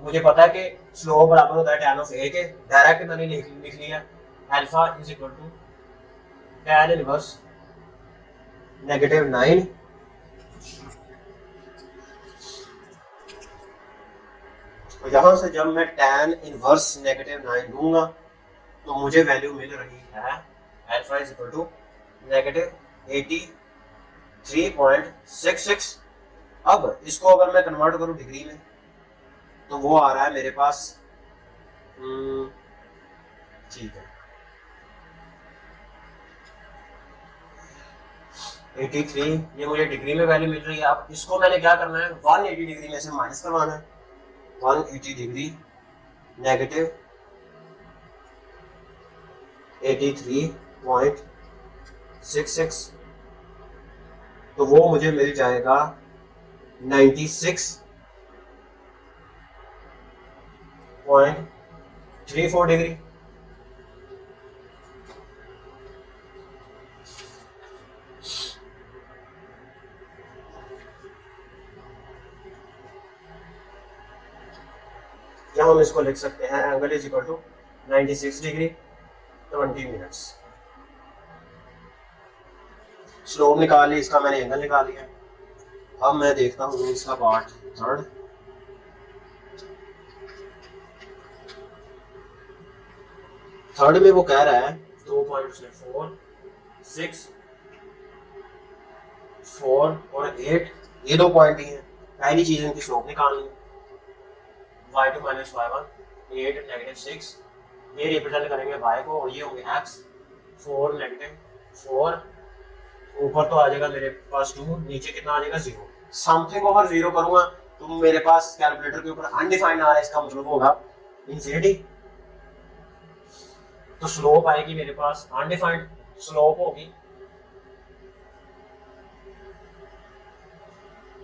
मुझे पता है कि स्लोप बराबर होता है tan ऑफ a के, डायरेक्ट मैंने लिख लिया alpha is equal to tan inverse negative 9 तो यहां से जब मैं tan इनवर्स नेगेटिव 9 दूंगा तो मुझे वैल्यू मिल रही है alpha is equal to negative 83.66। अब इसको अगर मैं कन्वर्ट करूं डिग्री में तो वो आ रहा है मेरे पास, ठीक है 83, ये मुझे डिग्री में वैल्यू मिल रही है। अब इसको मैंने क्या करना है, 180 डिग्री में से माइनस करवाना है, 180 डिग्री नेगेटिव 83.66, तो वो मुझे मिल जाएगा 96.34 डिग्री। या हम इसको लिख सकते हैं angle is equal to 96 degree 20 minutes. Slope निकाल ली, इसका मैंने एंगल निकाल लिया। अब मैं देखता हूँ इसका पार्ट थर्ड में वो कह रहा है 2.4 6 4 और 8, ये 2 पॉइंट ही हैं। पहली चीज इनकी स्लोप निकालनी है, y2 माइनस y1 8 नेगेटिव 6, ये रिप्रेजेंट करेंगे y को और ये होंगे x, 4 नेगेटिव 4, ऊपर तो आ जाएगा मेरे पास 2, नीचे कितना आ जाएगा 0। समथिंग ओवर 0 करूंगा तो मेरे पास कैलकुलेटर के ऊपर अनडिफाइंड आ रहा है, इसका मतलब होगा इंफिनिटी। तो स्लोप आएगी मेरे पास अनडिफाइंड, स्लोप होगी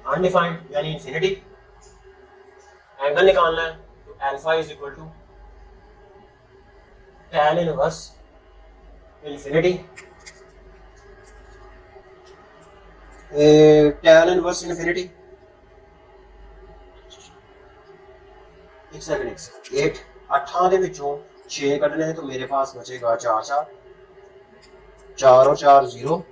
अनडिफाइंड यानी इंफिनिटी। एंगल निकालना है तो alpha is equal to tan inverse infinity, tan inverse infinity, एक सेकंड 8 8 ਦੇ ਵਿੱਚੋਂ 6 ਕੱਢਨੇ हैं तो मेरे पास बचेगा 4 4 4 और 4 0।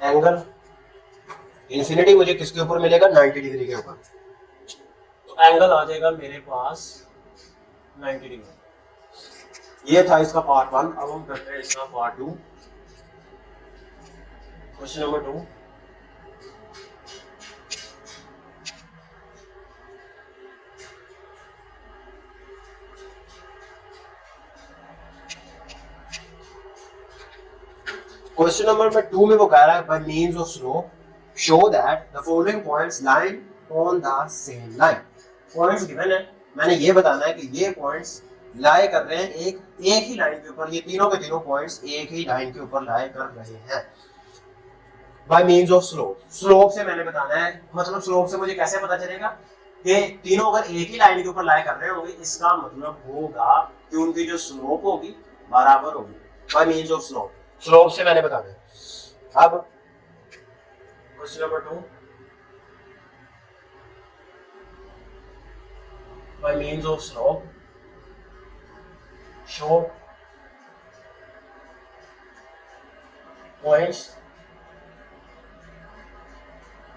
एंगल इंफिनिटी मुझे किसके ऊपर मिलेगा, 90 डिग्री के ऊपर, तो एंगल आ जाएगा मेरे पास 90 डिग्री। ये था इसका पार्ट 1। अब हम करते हैं इसका part 2। Question number 2, question number 2 में वो कह रहा है by means of slope show that the following points line on the same line. Points given है, मैंने ये बताना है कि ये पॉइंट्स लाई कर रहे हैं एक ही लाइन के ऊपर, ये तीनों के तीनों पॉइंट्स एक ही लाइन के ऊपर लाई कर रहे हैं by means of slope. Slope से मैंने बताना है, मतलब स्लोप से मुझे कैसे पता चलेगा कि तीनों अगर एक ही लाइन के ऊपर लाई कर रहे होंगे, इसका मतलब होगा कि उनकी जो स्लोप होगी बराबर होगी by means of slope. Slope से मैंने बताना है। अब question number 2, by means of slope show points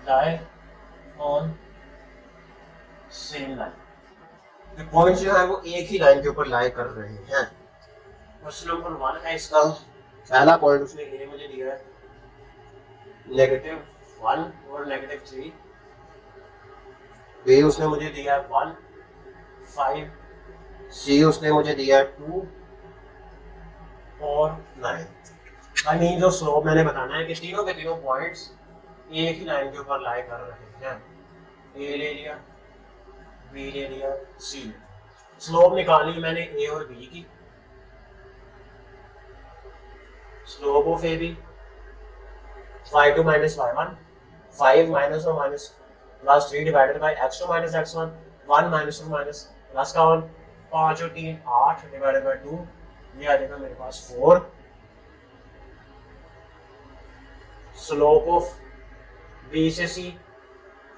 lie on same line. Points जो है वो एक ही लाइन के ऊपर लाई कर रहे हैं। क्वेश्चन नंबर 1 है इसका पहला पॉइंट उसने ए मुझे दिया है -1 और -3, बी उसने मुझे दिया है 1 5, सी उसने मुझे दिया है 2 और 9। आई मीन जो स्लोप मैंने बताना है कि तीनों के तीनों पॉइंट्स एक ही लाइन के ऊपर लाई कर रहे हैं। ए ले लिया, बी ले लिया, सी। स्लोप निकालनी मैंने ए और बी की। Slope of A B y2 minus y1, 5 minus or minus plus 3 divided by x2 minus x1, 1 minus 2 minus plus का 1, 5 और 3 8 डिवाइडेड बाय 2, ये आ जाएगा मेरे पास 4। स्लोप ऑफ b से c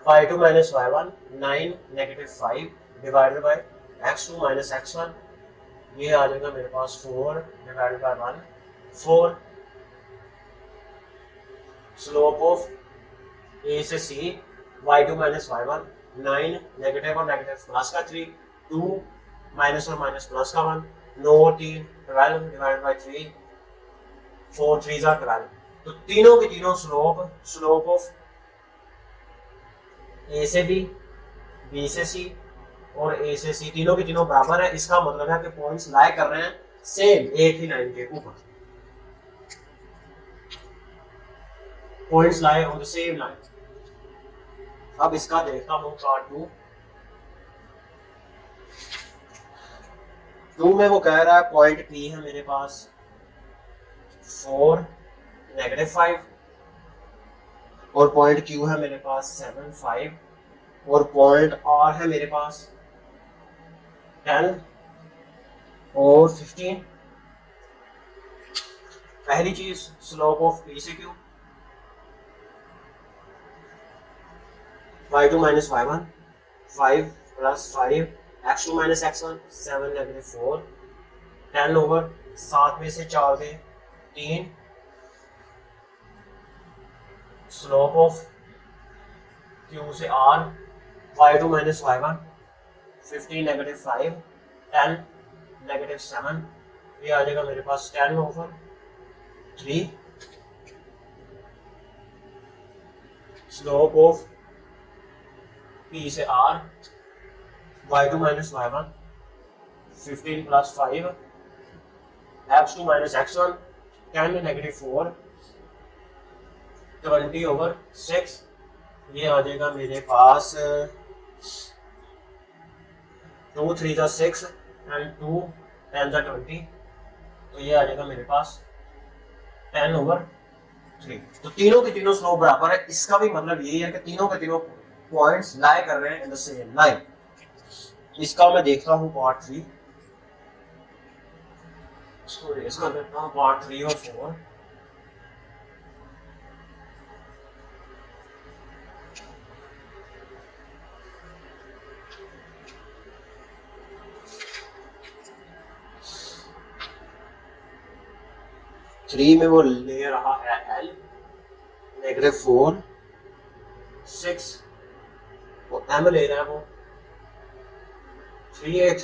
y2 minus y1 9 -5 divided by x2 minus x1, ये आ जाएगा मेरे पास 4 divided by 1 4। Slope of a से c y2 minus y1 9 negative और नेगेटिव प्लस का 3 2 माइनस और माइनस प्लस का 1 9 और 3 12 डिवाइडेड बाय 3 4 3 are 12। तो तीनों के तीनों स्लोप ऑफ a से b से c और a से c तीनों के तीनों बराबर है। इसका मतलब है कि पॉइंट्स लाई कर रहे हैं सेम एक ही लाइन के ऊपर। Points lie on the same line। अब इसका देखता हूं पार्ट 2 में वो कह रहा है पॉइंट P है मेरे पास 4 -5 और पॉइंट Q है मेरे पास 7 5 और पॉइंट R है मेरे पास 10 और 15। पहली चीज स्लोप ऑफ P से Q y2 minus y1 5 plus 5 x2 minus x1 7 -4 10 over 7 में से 4 गए 3। स्लोप ऑफ q से r y2 minus y1 15 -5 10 -7, ये आ जाएगा मेरे पास 10 ओवर 3। स्लोप ऑफ P से R y2 minus y1 15 plus 5 x2 minus x1 10 -4 20 over 6, ये आ जाएगा मेरे पास 2 3 जा 6 एंड 2 10 जा 20, तो ये आ जाएगा मेरे पास 10 over 3। तो तीनों के तीनों स्लोप बराबर है। इसका भी मतलब यही है कि तीनों के तीनों पॉइंट्स लाई कर रहे हैं इन द सेम लाइन। इसका मैं देखता हूं पार्ट 3, इसको रेस कर देता हूं पार्ट 3 और 4। थ्री में वो ले रहा है L -4 6 और M ले रहा है वो 3 8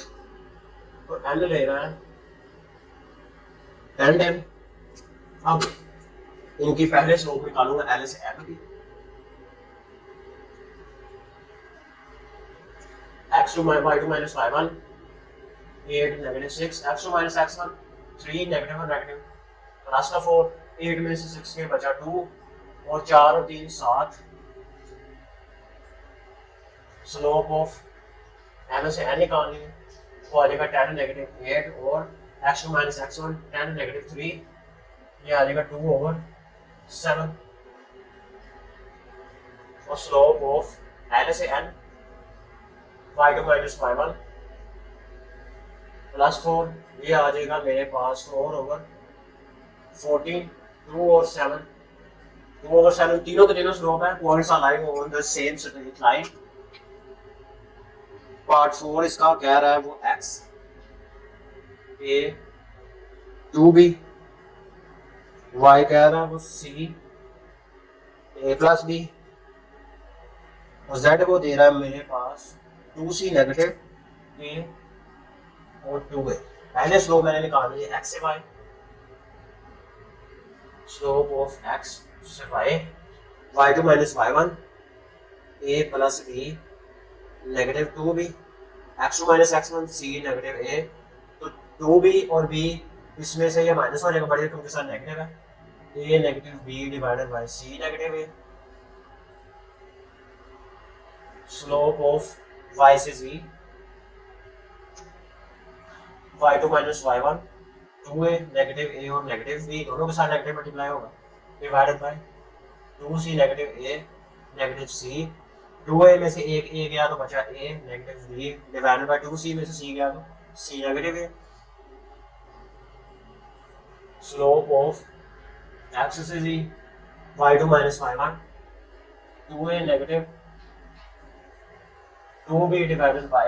और N ले रहा है 10 10। अब इनकी पहले स्लोप निकालूंगा L से M की। x2 y2 minus y1 8 -6 x2 minus x1 3 negative और नेगेटिव प्लस का 4 8 में से 6 के बचा 2 और 4 और 3 7। स्लोप ऑफ M से N निकालनी है, वो आ जाएगा 10 -8 और x2 minus x1 10 -3, ये आ जाएगा 2 over 7। और स्लोप ऑफ L से N y2 minus y1 plus 4, ये आ जाएगा मेरे पास 4 over 14 2 और 7 2 over 7 तीनों के तीनों स्लोप है। Points are lying on the same straight line. Part 4 इसका कह रहा है वो x a 2b y कह रहा है वो c a plus b और z को दे रहा है मेरे पास 2c नेगेटिव a और 2a। पहले स्लोप मैंने निकाल लिया एक्स से वाई, स्लोप ऑफ एक्स से Y, Y two minus Y one, A plus B negative two B, X two minus X one, C negative A. तो टू बी और B इसमें से ये माइनस हो जाएगा, बड़े टू के साथ नेगेटिव है, A negative B divided by C negative A. Slope of y से z, y2 minus y1, 2a negative a और नेगेटिव b दोनों के साथ नेगेटिव मल्टीप्लाई होगा, divided by 2c negative a negative c, 2a में से एक a गया तो बचा a negative b, divided by 2c में से c गया तो c negative a। Slope of x से z, y2 minus y1, 2a negative 2b divided by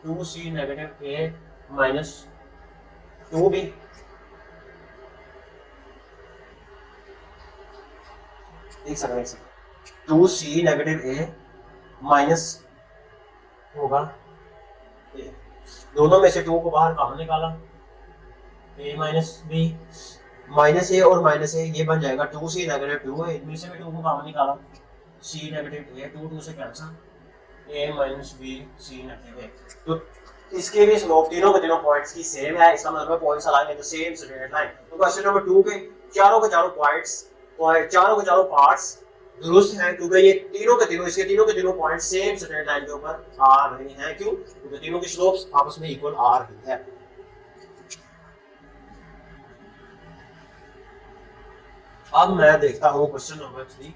2c negative a minus 2b। एक second 2c negative a minus होगा a, दोनों में से 2 को बाहर कहाँ निकाला, a minus b, minus a और माइनस a ये बन जाएगा 2c नेगेटिव 2a, इनमें से भी 2 को कहाँ निकाला, c नेगेटिव a, 2 से cancel, a minus B C negative A. तो इसके भी स्लोप तीनों के तीनों पॉइंट्स की सेम है, इसका मतलब पॉइंट्स अलाइन है, द सेम स्ट्रेट लाइन। तो क्वेश्चन नंबर 2 के चारों के चारों पार्ट्स दुरुस्त हैं, क्योंकि ये तीनों के तीनों, इसके तीनों के तीनों पॉइंट सेम स्ट्रेट लाइन के ऊपर आ रहे हैं। क्यों? क्योंकि तीनों की स्लोप्स आपस में इक्वल आ रही है। अब मैं देखता हूं क्वेश्चन नंबर 3।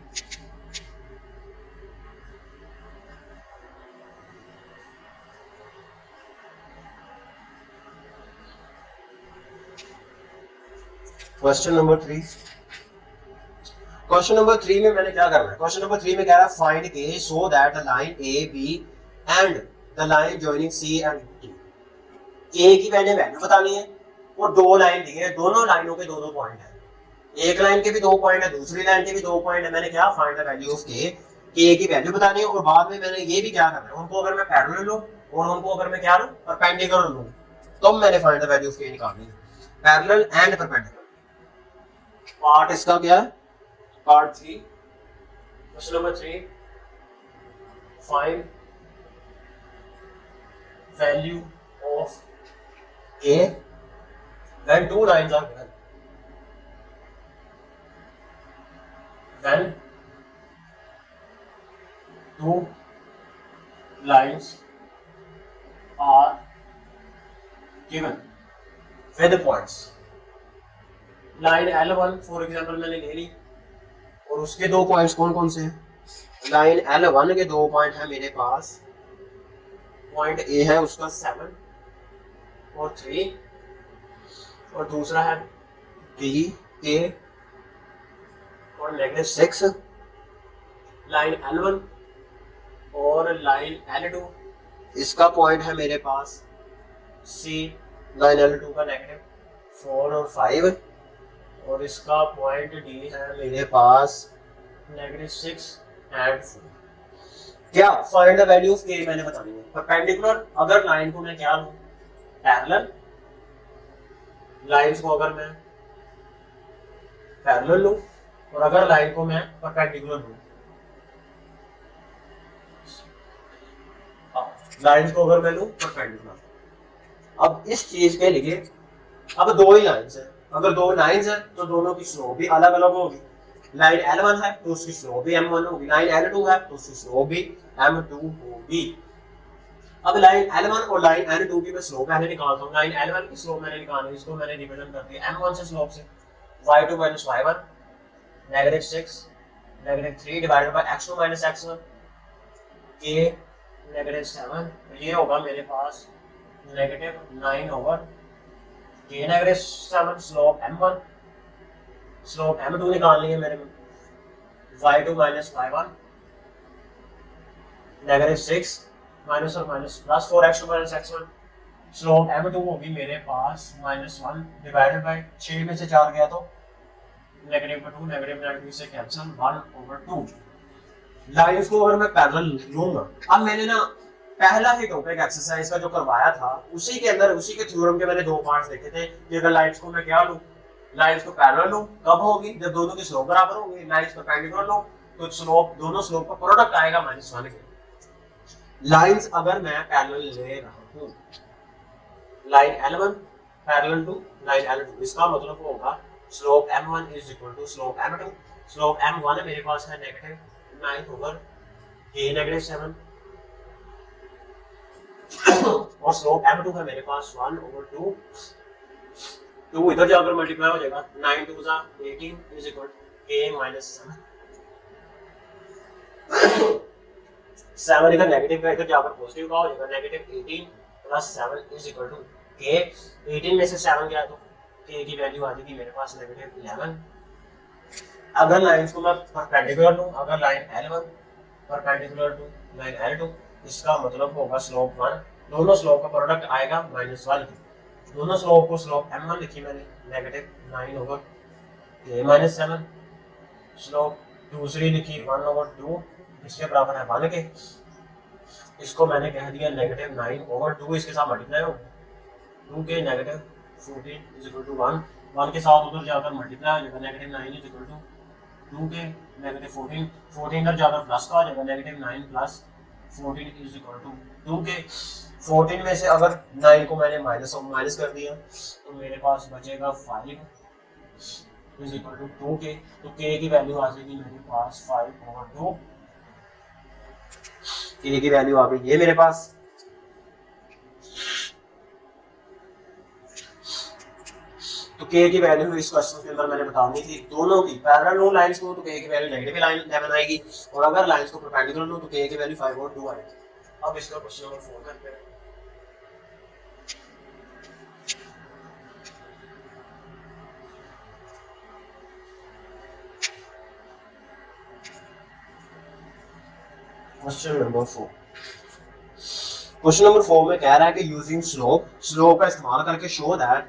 क्वेश्चन नंबर 3 में मैंने क्या करना है, क्वेश्चन नंबर 3 में कह रहा है find K so that the line A B and the line joining C and D. A की मैंने वैल्यू बतानी है और दो लाइन दी है, दोनों लाइनों के दो पॉइंट है, एक लाइन के भी 2 पॉइंट है, दूसरी लाइन के भी 2 पॉइंट है। मैंने क्या फाइंड द वैल्यू ऑफ के की वैल्यू बतानी है और बाद में मैंने ये भी क्या करना है, उनको अगर मैं पैरेलल लूं और उनको अगर मैं क्या लूं परपेंडिकुलर लूं, तो मैंने फाइंड द वैल्यू ऑफ के निकालनी है, पैरेलल एंड परपेंडिकुलर। पार्ट इसका क्या है, part 3, question number 3, find value of a when two lines are given, when two lines are given with points। Line L1 for example मैंने ले ली और उसके 2 पॉइंट्स कौन कौन से हैं, लाइन L1 के 2 पॉइंट है मेरे पास, पॉइंट A है उसका 7 और 3 और दूसरा है B A और नेगेटिव 6। लाइन L1 और लाइन L2 इसका पॉइंट है मेरे पास C, लाइन L2 का नेगेटिव 4 और 5 और इसका पॉइंट डी है मेरे पास नेगेटिव 6 एंड 4। क्या फाइंड द वैल्यू ऑफ के मैंने बतानी है, परपेंडिकुलर अगर लाइन को मैं क्या लूं पैरेलल, लाइंस को अगर मैं पैरेलल लूं और अगर लाइन को मैं परपेंडिकुलर लूं, लाइंस को अगर मैं लूं परपेंडिकुलर। अब इस चीज के लिए अब 2 ही लाइंस है, अगर 2 लाइंस है तो दोनों की स्लोप भी अलग अलग होगी, लाइन L1 है तो उसकी स्लोप भी M1 होगी, लाइन L2 है तो उसकी स्लोप भी M2 होगी। अब लाइन L1 और लाइन L2 की मैं स्लोप पहले निकालता हूं, लाइन L1 की स्लोप मैंने निकाली, इसको मैंने रिप्रेजेंट कर दिया M1 से स्लोप से, y2 minus y1 negative 6 negative 3 divided by x2 minus x1 k negative 7, ये होगा मेरे पास negative 9 over k negative 7, slope M1, slope M2 निकालनी है मेरे में, y2 minus y1 negative 6 minus और minus plus 4x2 minus x1, slope M2 होगी मेरे पास -1 डिवाइडेड बाय 6 में से 4 गया तो नेगेटिव का 2, नेगेटिव नेगेटिव से कैंसिल 1/2। लाइंस को अगर मैं पैरेलल लूंगा, अब मैंने ना पहला ही टॉपिक एक्सरसाइज का जो करवाया था उसी के अंदर उसी के थ्योरम के मैंने 2 पार्ट्स देखे थे कि अगर लाइंस को मैं क्या लूं, लाइंस को पैरेलल लूं, कब होगी जब दोनों की स्लोप बराबर होगी। लाइंस परपेंडिकुलर लूं तो स्लोप, दोनों स्लोप का प्रोडक्ट आएगा -1 के। लाइंस अगर मैं पैरेलल ले रहा हूं, line L1 parallel to line L2, इसका मतलब होगा slope M1 is equal to slope M2। Slope M1 मेरे पास है -9 ओवर k -7 और स्लोप M2 है मेरे पास 1 ओवर 2। तो इधर जाकर मल्टीप्लाई हो जाएगा, 9 2 18 इज इक्वल k -7। 7 इधर नेगेटिव का, इधर जाकर पॉजिटिव का हो जाएगा, -18 + 7 इज इक्वल टू k। 18 में से 7 गया तो k की वैल्यू आ जाएगी मेरे पास -11। अगर लाइंस को मैं परपेंडिकुलर लूं, अगर line L1 perpendicular to line L2, इसका मतलब होगा स्लोप 1, दोनों स्लोप का प्रोडक्ट आएगा -1। दोनों स्लोप को स्लोप M1 लिखी मैंने -9 ओवर k -7, स्लोप दूसरी लिखी 1 ओवर 2, इसके बराबर है 1 के। इसको मैंने कह दिया -9 ओवर 2, इसके साथ मल्टीप्लाई हो 2 के -14 इज इक्वल टू 1, 1 के साथ उधर जाकर मल्टीप्लाई हो जाएगा, -9 इज इक्वल टू 2 के -14, 14 इधर जाकर प्लस का हो जाएगा, -9 + 14 इज इक्वल टू 2 के। 14 में से अगर 9 को मैंने माइनस कर दिया तो मेरे पास बचेगा 5 इज इक्वल टू 2 के। तो k की वैल्यू आ जाएगी मेरे पास 5 ओवर 2, k की वैल्यू आ गई ये मेरे पास। तो k की वैल्यू इस क्वेश्चन के अंदर मैंने बतानी थी, दोनों की पैरेलल लो लाइंस को तो k की वैल्यू नेगेटिव लाइन 11 आएगी, और अगर लाइंस को परपेंडिकुलर लो तो k की वैल्यू 5 और 2 आएगी। अब इसका क्वेश्चन नंबर 4 करते हैं। क्वेश्चन नंबर 4, क्वेश्चन नंबर 4 में कह रहा है कि यूजिंग स्लोप का इस्तेमाल करके show that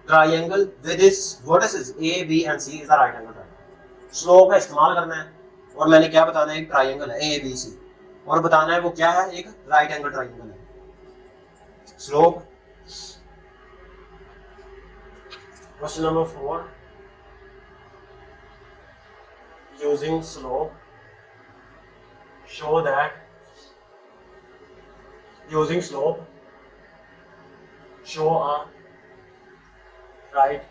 triangle with its vertices A, B and C is the right angle triangle. Slope का इस्तेमाल करना है और मैंने क्या बताना है, एक ट्रायंगल है A, B, C, और बताना है वो क्या है, एक राइट एंगल ट्रायंगल है। Slope, question number 4, using slope show that using slope show a right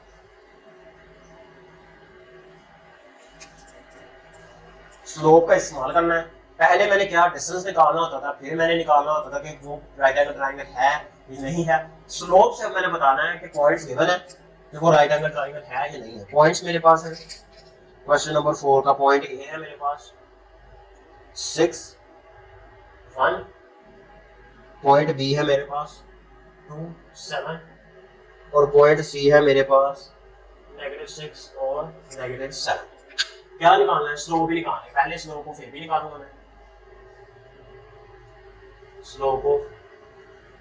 slope का इस्तेमाल करना है। पहले मैंने क्या डिस्टेंस निकालना होता था, फिर मैंने निकालना होता था कि वो राइट एंगल ट्रायंगल है या नहीं है। स्लोप से मैंने बताना है कि पॉइंट्स गिवन है कि वो राइट एंगल ट्रायंगल है या नहीं है। पॉइंट्स मेरे पास है, क्वेश्चन नंबर 4 का पॉइंट ए है मेरे पास 6 1, पॉइंट बी है मेरे पास 2 7, और पॉइंट सी है मेरे पास -6 और -7। क्या निकालना है, स्लोप ही निकालना है। पहले स्लोप को फिर भी निकालूंगा मैं। स्लोप ऑफ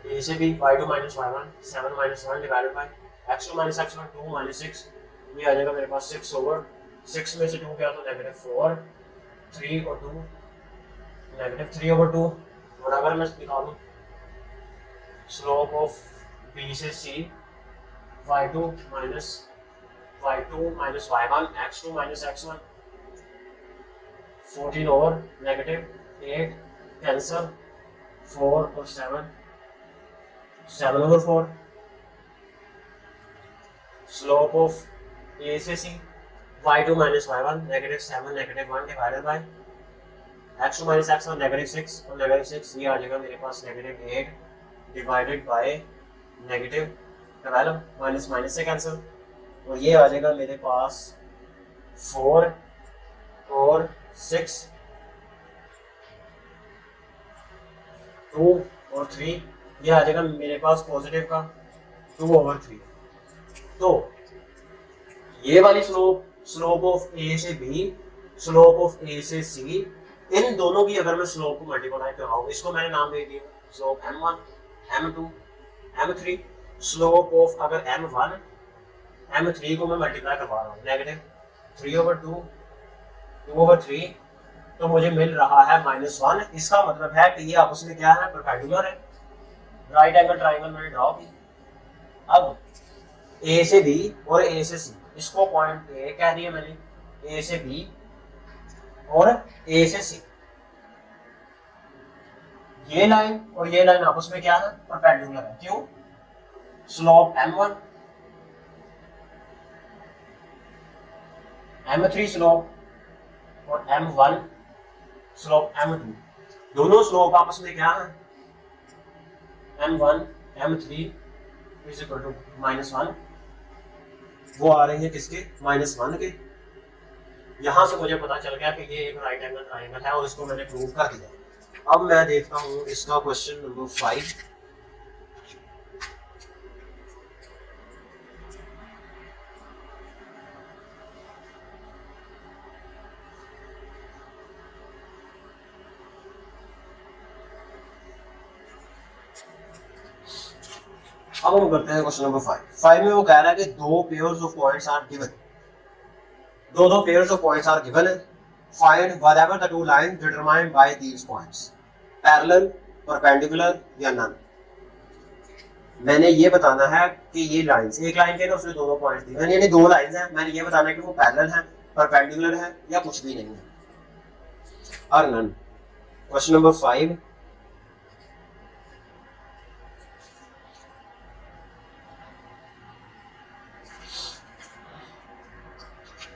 ए से B y2 - y1 7 - 1 divided by x2 - x1 2 - 6, ये आ जाएगा मेरे पास 6 ओवर 6 में से 2 गया तो -4, 3 और 2 -3 ओवर 2। और अगर मैं निकालूं स्लोप ऑफ बी से सी y2 - y1 x2 - x1 14 over -8 cancel 4 और 7 ओवर 4। स्लोप ऑफ ए से सी y2 - y1 -7 -1 divided by x2 - x1 -6 और -6, ये आ जाएगा मेरे पास -8 डिवाइडेड बाय -12 माइनस से कैंसिल, और ये आ जाएगा मेरे पास 4 और 6 2 और 3, ये आ जाएगा मेरे पास पॉजिटिव का 2 ओवर 3। तो ये वाली स्लोप ऑफ ए से बी, स्लोप ऑफ ए से सी, इन दोनों की अगर मैं स्लोप को मल्टीप्लाई कराऊं, इसको मैंने नाम दे दिया slope m1 m2 m3। Slope of अगर m1 m3 को मैं मल्टीप्लाई करवा रहा हूँ -3 ओवर 2 2 ओवर 3, तो मुझे मिल रहा है -1। इसका मतलब है कि ये आपस में क्या है, परपेंडिकुलर है। राइट एंगल ट्राइंगल मैंने ड्रॉ की। अब ए से बी और ए से सी, इसको पॉइंट ए कह दिया मैंने, ए से बी और ए से सी। ये लाइन और ये लाइन आपस में क्या है, परपेंडिकुलर है। क्यों? स्लोप m1, m3 स्लोप और m1 स्लोप m2, दोनों स्लोप आपस में क्या है, m1 m3 is equal to -1। वो आ रही है किसके, -1 के। यहां से मुझे पता चल गया कि ये एक राइट एंगल ट्राइंगल है और इसको मैंने प्रूव कर दिया। अब मैं देखता हूं इसका क्वेश्चन नंबर 5। अब हम करते हैं क्वेश्चन नंबर 5 में वो कह रहा है कि दो pairs of points are given, दो pairs of points are given है। Find whatever the two lines determined by these points, parallel, perpendicular या नन। मैंने ये बताना है कि ये लाइंस, एक लाइन के ना उसने दोनों पॉइंट्स दिए, यानी दो लाइंस हैं, मैंने ये बताना है कि वो पैरेलल है, परपेंडिकुलर है या कुछ भी नहीं है, और none. Question number 5,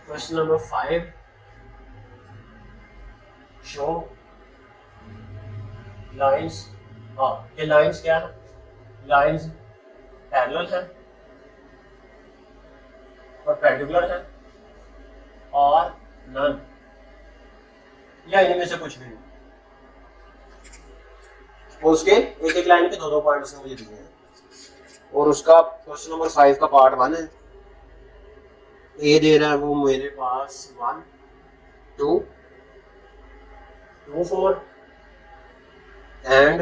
question number 5, show lines. ये लाइंस क्या है, लाइंस पैरेलल है, परपेंडिकुलर है और नन, या इनमें से कुछ भी नहीं। और उसके एक एक लाइन के दो पॉइंट उसने मुझे दिए हैं। और उसका क्वेश्चन नंबर 5 का पार्ट 1 है। ए दे रहा है वो मेरे पास 1 2 2 4 एंड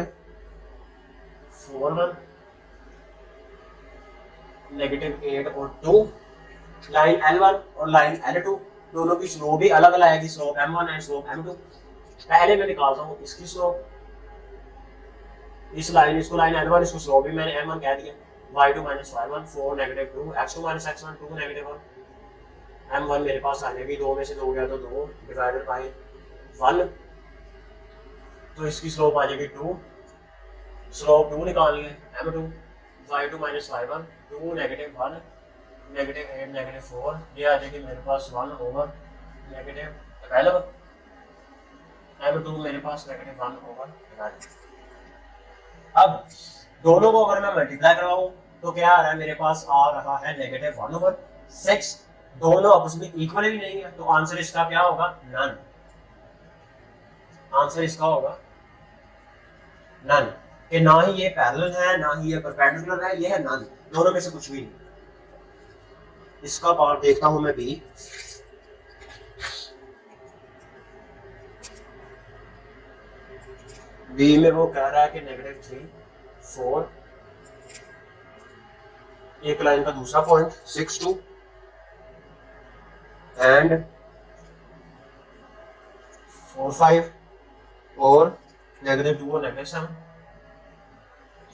4 1, -8 और 2। लाइन L1 और लाइन L2 दोनों की स्लोप भी अलग अलग आएगी, slope m1 and slope m2। पहले मैं निकालता हूँ इसकी स्लोप, इस लाइन, इसको लाइन L1, इसको स्लोप भी मैंने m1 कह दिया, y2 - y1 4 -2, x2 - x1 2 -1। m1 मेरे पास आ जाएगी, 2 में से 2 गया तो 2 डिवाइडेड बाय 1, तो इसकी स्लोप आ जाएगी 2। स्लोप 2 निकाल लें, m2 y2 - y1 2 -1 -8 -4, ये आ जाएगी मेरे पास 1/-12। m2 मेरे पास -1/12। अब दोनों को अगर मैं मल्टीप्लाई करवाऊं तो क्या आ रहा है, मेरे पास आ रहा है -1/6। दोनों आपस में इक्वल भी नहीं है, तो आंसर इसका क्या होगा, नन। आंसर इसका होगा नन, कि ना ही ये पैरेलल है ना ही ये परपेंडिकुलर है, ये है नन, दोनों में से कुछ भी नहीं। इसका पार्ट देखता हूं मैं बी। बी में वो कह रहा है कि -3 4, एक लाइन का दूसरा पॉइंट 6 2 एंड 4 5 और -2 और -7।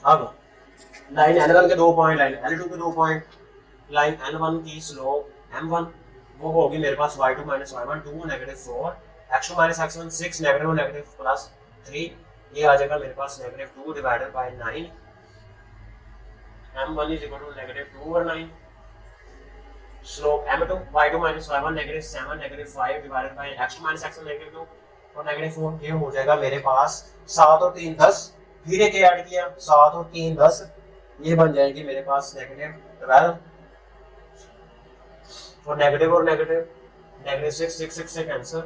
अब लाइन L1 के 2 पॉइंट, लाइन L2 के 2 पॉइंट, लाइन L1 की स्लोप m1 वो होगी मेरे पास y2 - y1 2 -4, x2 - x1 6 -1 +3, ये आ जाएगा मेरे पास -2 divided by 9। m1 is equal to -2 और 9। Slope m2 y2 - y1 -7 -5 divided by x2 - x1 -2 और -4, ये हो जाएगा मेरे पास 7 और 3 10। फिर एक ऐड किया, 7 और 3 10, ये बन जाएगी मेरे पास -12 और नेगेटिव -6 6 6 से कैंसिल।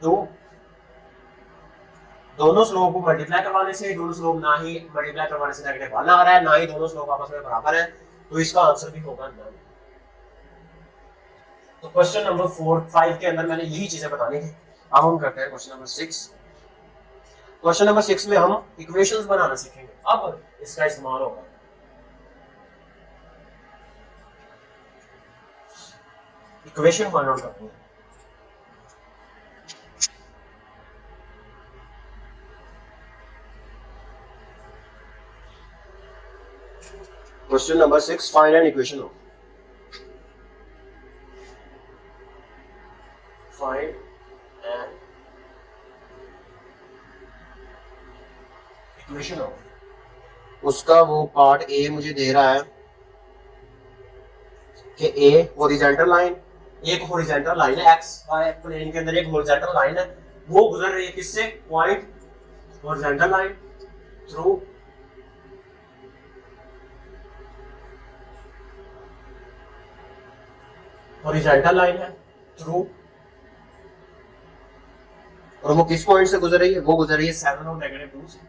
तो दोनों स्लोप को मल्टीप्लाई करवाने से, दोनों स्लोप ना ही मल्टीप्लाई करवाने से -1 आ रहा है, ना ही दोनों स्लोप आपस में बराबर है, तो इसका आंसर भी होगा नन। तो क्वेश्चन नंबर 4 5 के अंदर मैंने यही चीजें बतानी थी। अब हम करते हैं क्वेश्चन नंबर 6। क्वेश्चन नंबर 6 में हम इक्वेशंस बनाना सीखेंगे, अब इसका इस्तेमाल होगा। इक्वेशन फाइंड आउट करनी है। Question number 6, find an equation of find an equation of, उसका वो पार्ट ए मुझे दे रहा है कि ए हॉरिजॉन्टल लाइन, एक हॉरिजॉन्टल लाइन है एक्स वाई प्लेन के अंदर, एक हॉरिजॉन्टल लाइन है, वो गुजर रही है किससे, point horizontal line through horizontal line है थ्रू, और वो किस पॉइंट से गुजर रही है, वो गुजर रही है 7 और -2 से,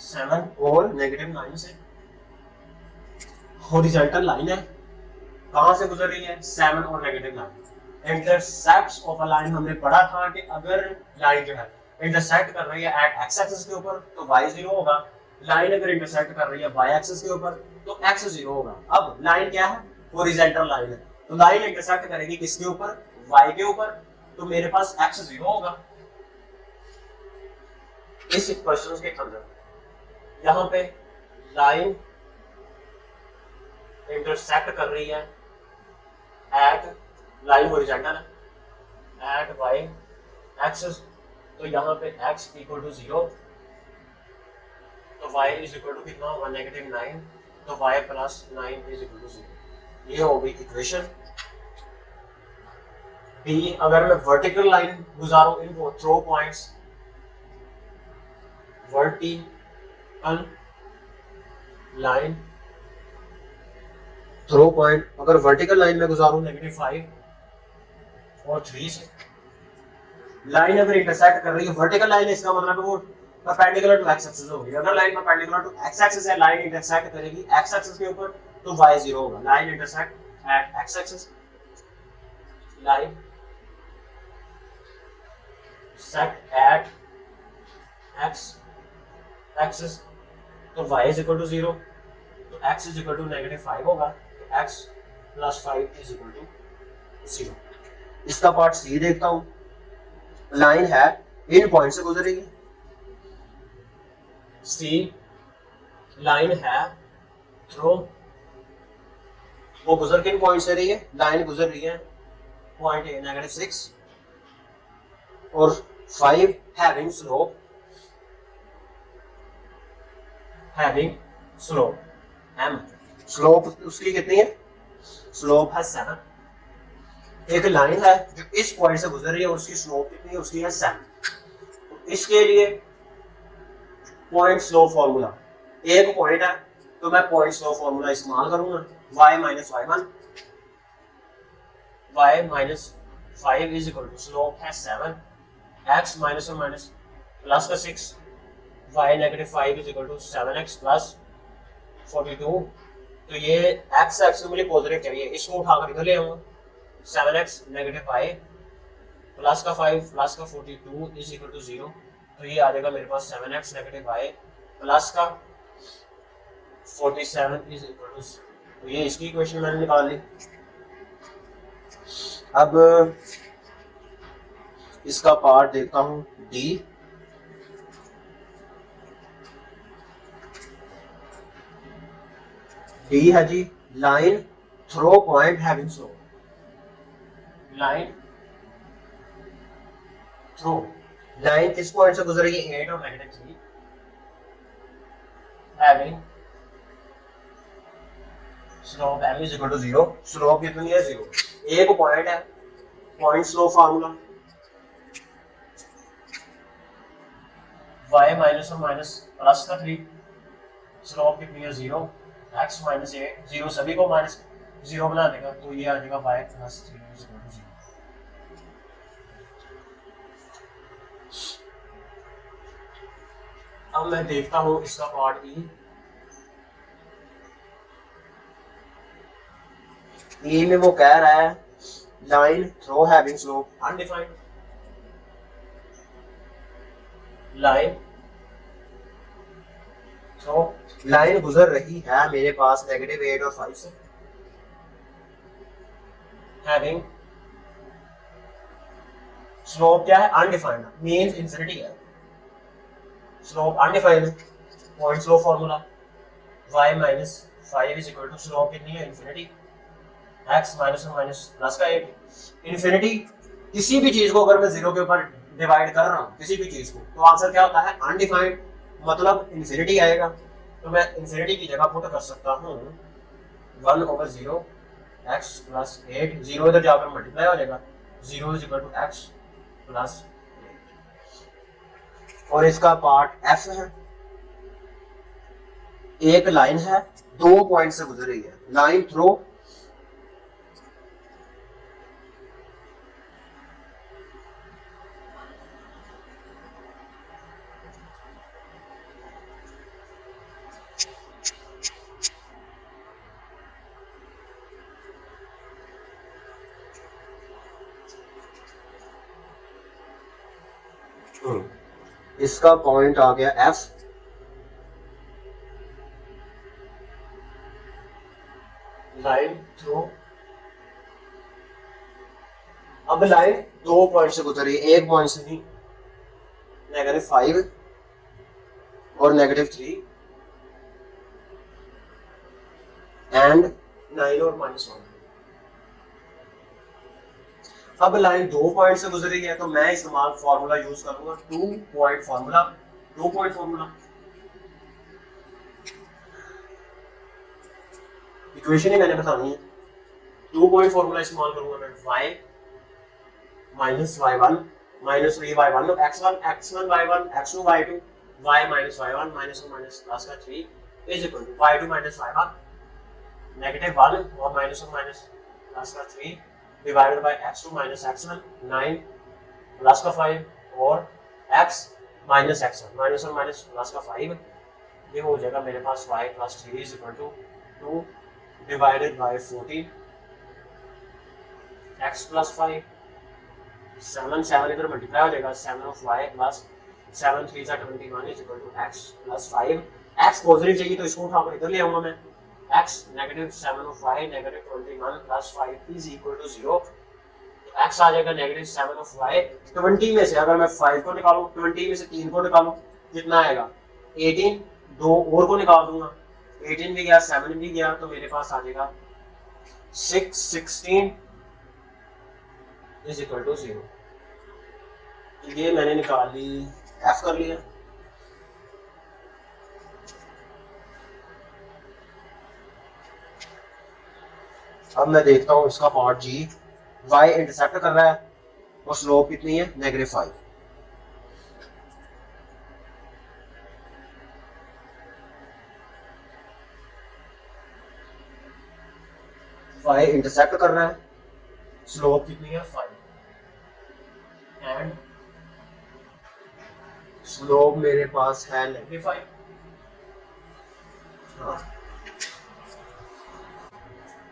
7 और -9 से। हॉरिजॉन्टल लाइन है, कहां से गुजर रही है, 7 और -9। इंटरसेक्ट्स ऑफ अ लाइन हमने पढ़ा था कि अगर लाइन जो है इंटरसेक्ट कर रही है एट एक्स एक्सिस के ऊपर तो y 0 होगा, लाइन अगर इंटरसेक्ट कर रही है y एक्सिस के ऊपर तो x 0 होगा। अब लाइन क्या है, हॉरिजॉन्टल लाइन है, तो लाइन इंटरसेक्ट करेगी किसके ऊपर, y के ऊपर, तो मेरे पास x 0 होगा। इस क्वेश्चन के अंदर यहाँ पे लाइन इंटरसेक्ट कर रही है एट, लाइन हॉरिजॉन्टल है एट y एक्सिस, तो यहाँ पे x इक्वल टू 0, तो y इज इक्वल टू कितना होगा, -9, तो y plus 9 is equal to 0। ये हो गई इक्वेशन बी। अगर मैं वर्टिकल लाइन गुजारूं इनको through points, vertical line through point, अगर वर्टिकल लाइन में गुजारूं -5 और 3 से, लाइन अगर इंटरसेक्ट कर रही है वर्टिकल लाइन है, इसका मतलब वो परपेंडिकुलर टू एक्स एक्सिस होगी। अगर line perpendicular to x axis है, लाइन इंटरसेक्ट करेगी एक्स एक्सिस के ऊपर तो y 0 होगा। Line intersect at x axis, line sect at x axis, तो y इज इक्वल टू 0, तो x इज इक्वल टू -5 होगा, तो x plus 5 is equal to 0। इसका पार्ट सी देखता हूं, लाइन है इन पॉइंट से गुजर रही है, सी लाइन है थ्रो, वो गुजर किन पॉइंट से रही है, लाइन गुजर रही है पॉइंट ए -6 और 5 having slope, having slope m, slope उसकी कितनी है, स्लोप है 7। एक लाइन है जो इस पॉइंट से गुजर रही है और उसकी स्लोप कितनी है, उसकी है 7। तो इसके लिए पॉइंट स्लोप फॉर्मूला, एक पॉइंट है तो मैं पॉइंट स्लोप फॉर्मूला इस्तेमाल करूंगा, y minus y1, y minus 5 is equal to slope है 7, x माइनस और माइनस प्लस का 6, y -5 is equal to 7x plus 42। तो ये x एक्सिस मुझे पॉजिटिव चाहिए, इसको उठाकर इधर ले आऊंगा, 7x -5 प्लस का 5 प्लस का 42 इज इक्वल टू 0, तो ये आ जाएगा मेरे पास 7x -5 प्लस का 47 इज इक्वल टू, तो ये इसकी इक्वेशन मैंने निकाल ली। अब इसका पार्ट देखता हूं डी, डी है जी line through point having slope, line through, line किस पॉइंट से गुजर रही है 8 और -3, having slope m is equal to 0, slope कितनी है 0, एक पॉइंट है, point slope formula y minus और माइनस प्लस का 3, स्लोप कितनी है 0, x माइनस 8, 0 सभी को माइनस 0 बना देगा, तो ये आ जाएगा y plus 3 is equal to 0। अब मैं देखता हूं इसका पार्ट ई में वो कह रहा है line throw having slope undefined, line through, line गुजर रही है मेरे पास -8 और 5 से, हैविंग स्लोप क्या है अनडिफाइंड, मींस इंफिनिटी है, slope undefined, point slope formula y minus 5 is equal to slope कितनी है infinity, x minus one minus plus का 8 इन्फिनिटी। किसी भी चीज को अगर मैं 0 के ऊपर डिवाइड कर रहा हूँ किसी भी चीज को, तो आंसर क्या होता है अनडिफाइंड, मतलब इन्फिनिटी आएगा। तो मैं इन्फिनिटी की जगह पुट कर सकता हूँ 1/0 x प्लस 8, 0 इधर जाकर मल्टीप्लाई हो जाएगा, 0 is equal to x plus 8। और इसका पार्ट f है, एक लाइन है 2 पॉइंट से गुजर रही है, लाइन थ्रो इसका पॉइंट आ गया F, लाइन थ्रू। अब लाइन 2 पॉइंट से गुजरी, एक पॉइंट से नहीं, -5 और -3 एंड 9 और -1। अब लाइन 2 पॉइंट से गुजर रही है, तो मैं इस्तेमाल फॉर्मूला यूज करूंगा 2 point formula. 2 point formula equation ही मैंने बतानी है। 2 पॉइंट फॉर्मूला इस्तेमाल करूंगा मैं, y minus y1 minus 3y1 x1 y1 x2 y2 y minus y1 minus 1 minus plus का 3 is equal to y2 minus y1 -1 और माइनस 1 माइनस प्लस का 3 divided by x2 minus x1 9 plus का 5 और x minus x1 minus 1 minus plus का 5। ये हो जाएगा मेरे पास y plus 3 is equal to 2 divided by 14 x plus 5 7 इधर मल्टीप्लाई हो जाएगा, 7 ऑफ y प्लस 7 3 जा 21 is equal to x plus 5। x positive चाहिए तो इसको उठाकर इधर ले आऊंगा मैं, x -7 of y -21 plus 5 is equal to 0। तो x आ जाएगा -7 of y। 20 में से अगर मैं 5 को निकालूं, 20 में से 3 को निकालूं, कितना आएगा 18, 2 और को निकाल दूंगा, 18 भी गया 7 भी गया, तो मेरे पास आ जाएगा 16 is equal to 0। ये मैंने निकाल ली, f कर लिया। अब मैं देखता हूं इसका पार्ट g, y इंटरसेप्ट कर रहा है और स्लोप कितनी है -5। y इंटरसेप्ट कर रहा है, स्लोप कितनी है 5 एंड स्लोप मेरे पास है -5।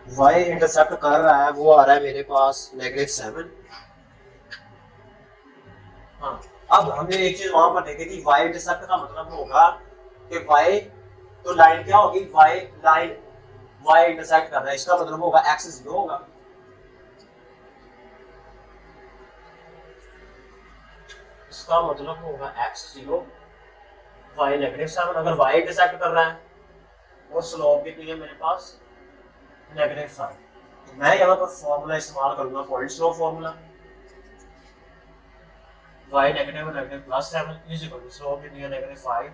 y इंटरसेप्ट कर रहा है, वो आ रहा है मेरे पास -7। हाँ, अब हमने एक चीज वहां पर देखी थी, y इंटरसेप्ट का मतलब होगा कि y, तो लाइन क्या होगी, y इंटरसेक्ट कर रहा है, इसका मतलब होगा x 0 होगा। इसका मतलब होगा x 0 y -7। अगर y इंटरसेक्ट कर रहा है और स्लोप कितनी है मेरे पास -5, तो मैं यहाँ पर फॉर्मूला इस्तेमाल करूंगा point slope formula, y -7 is equal to slope कितनी है -5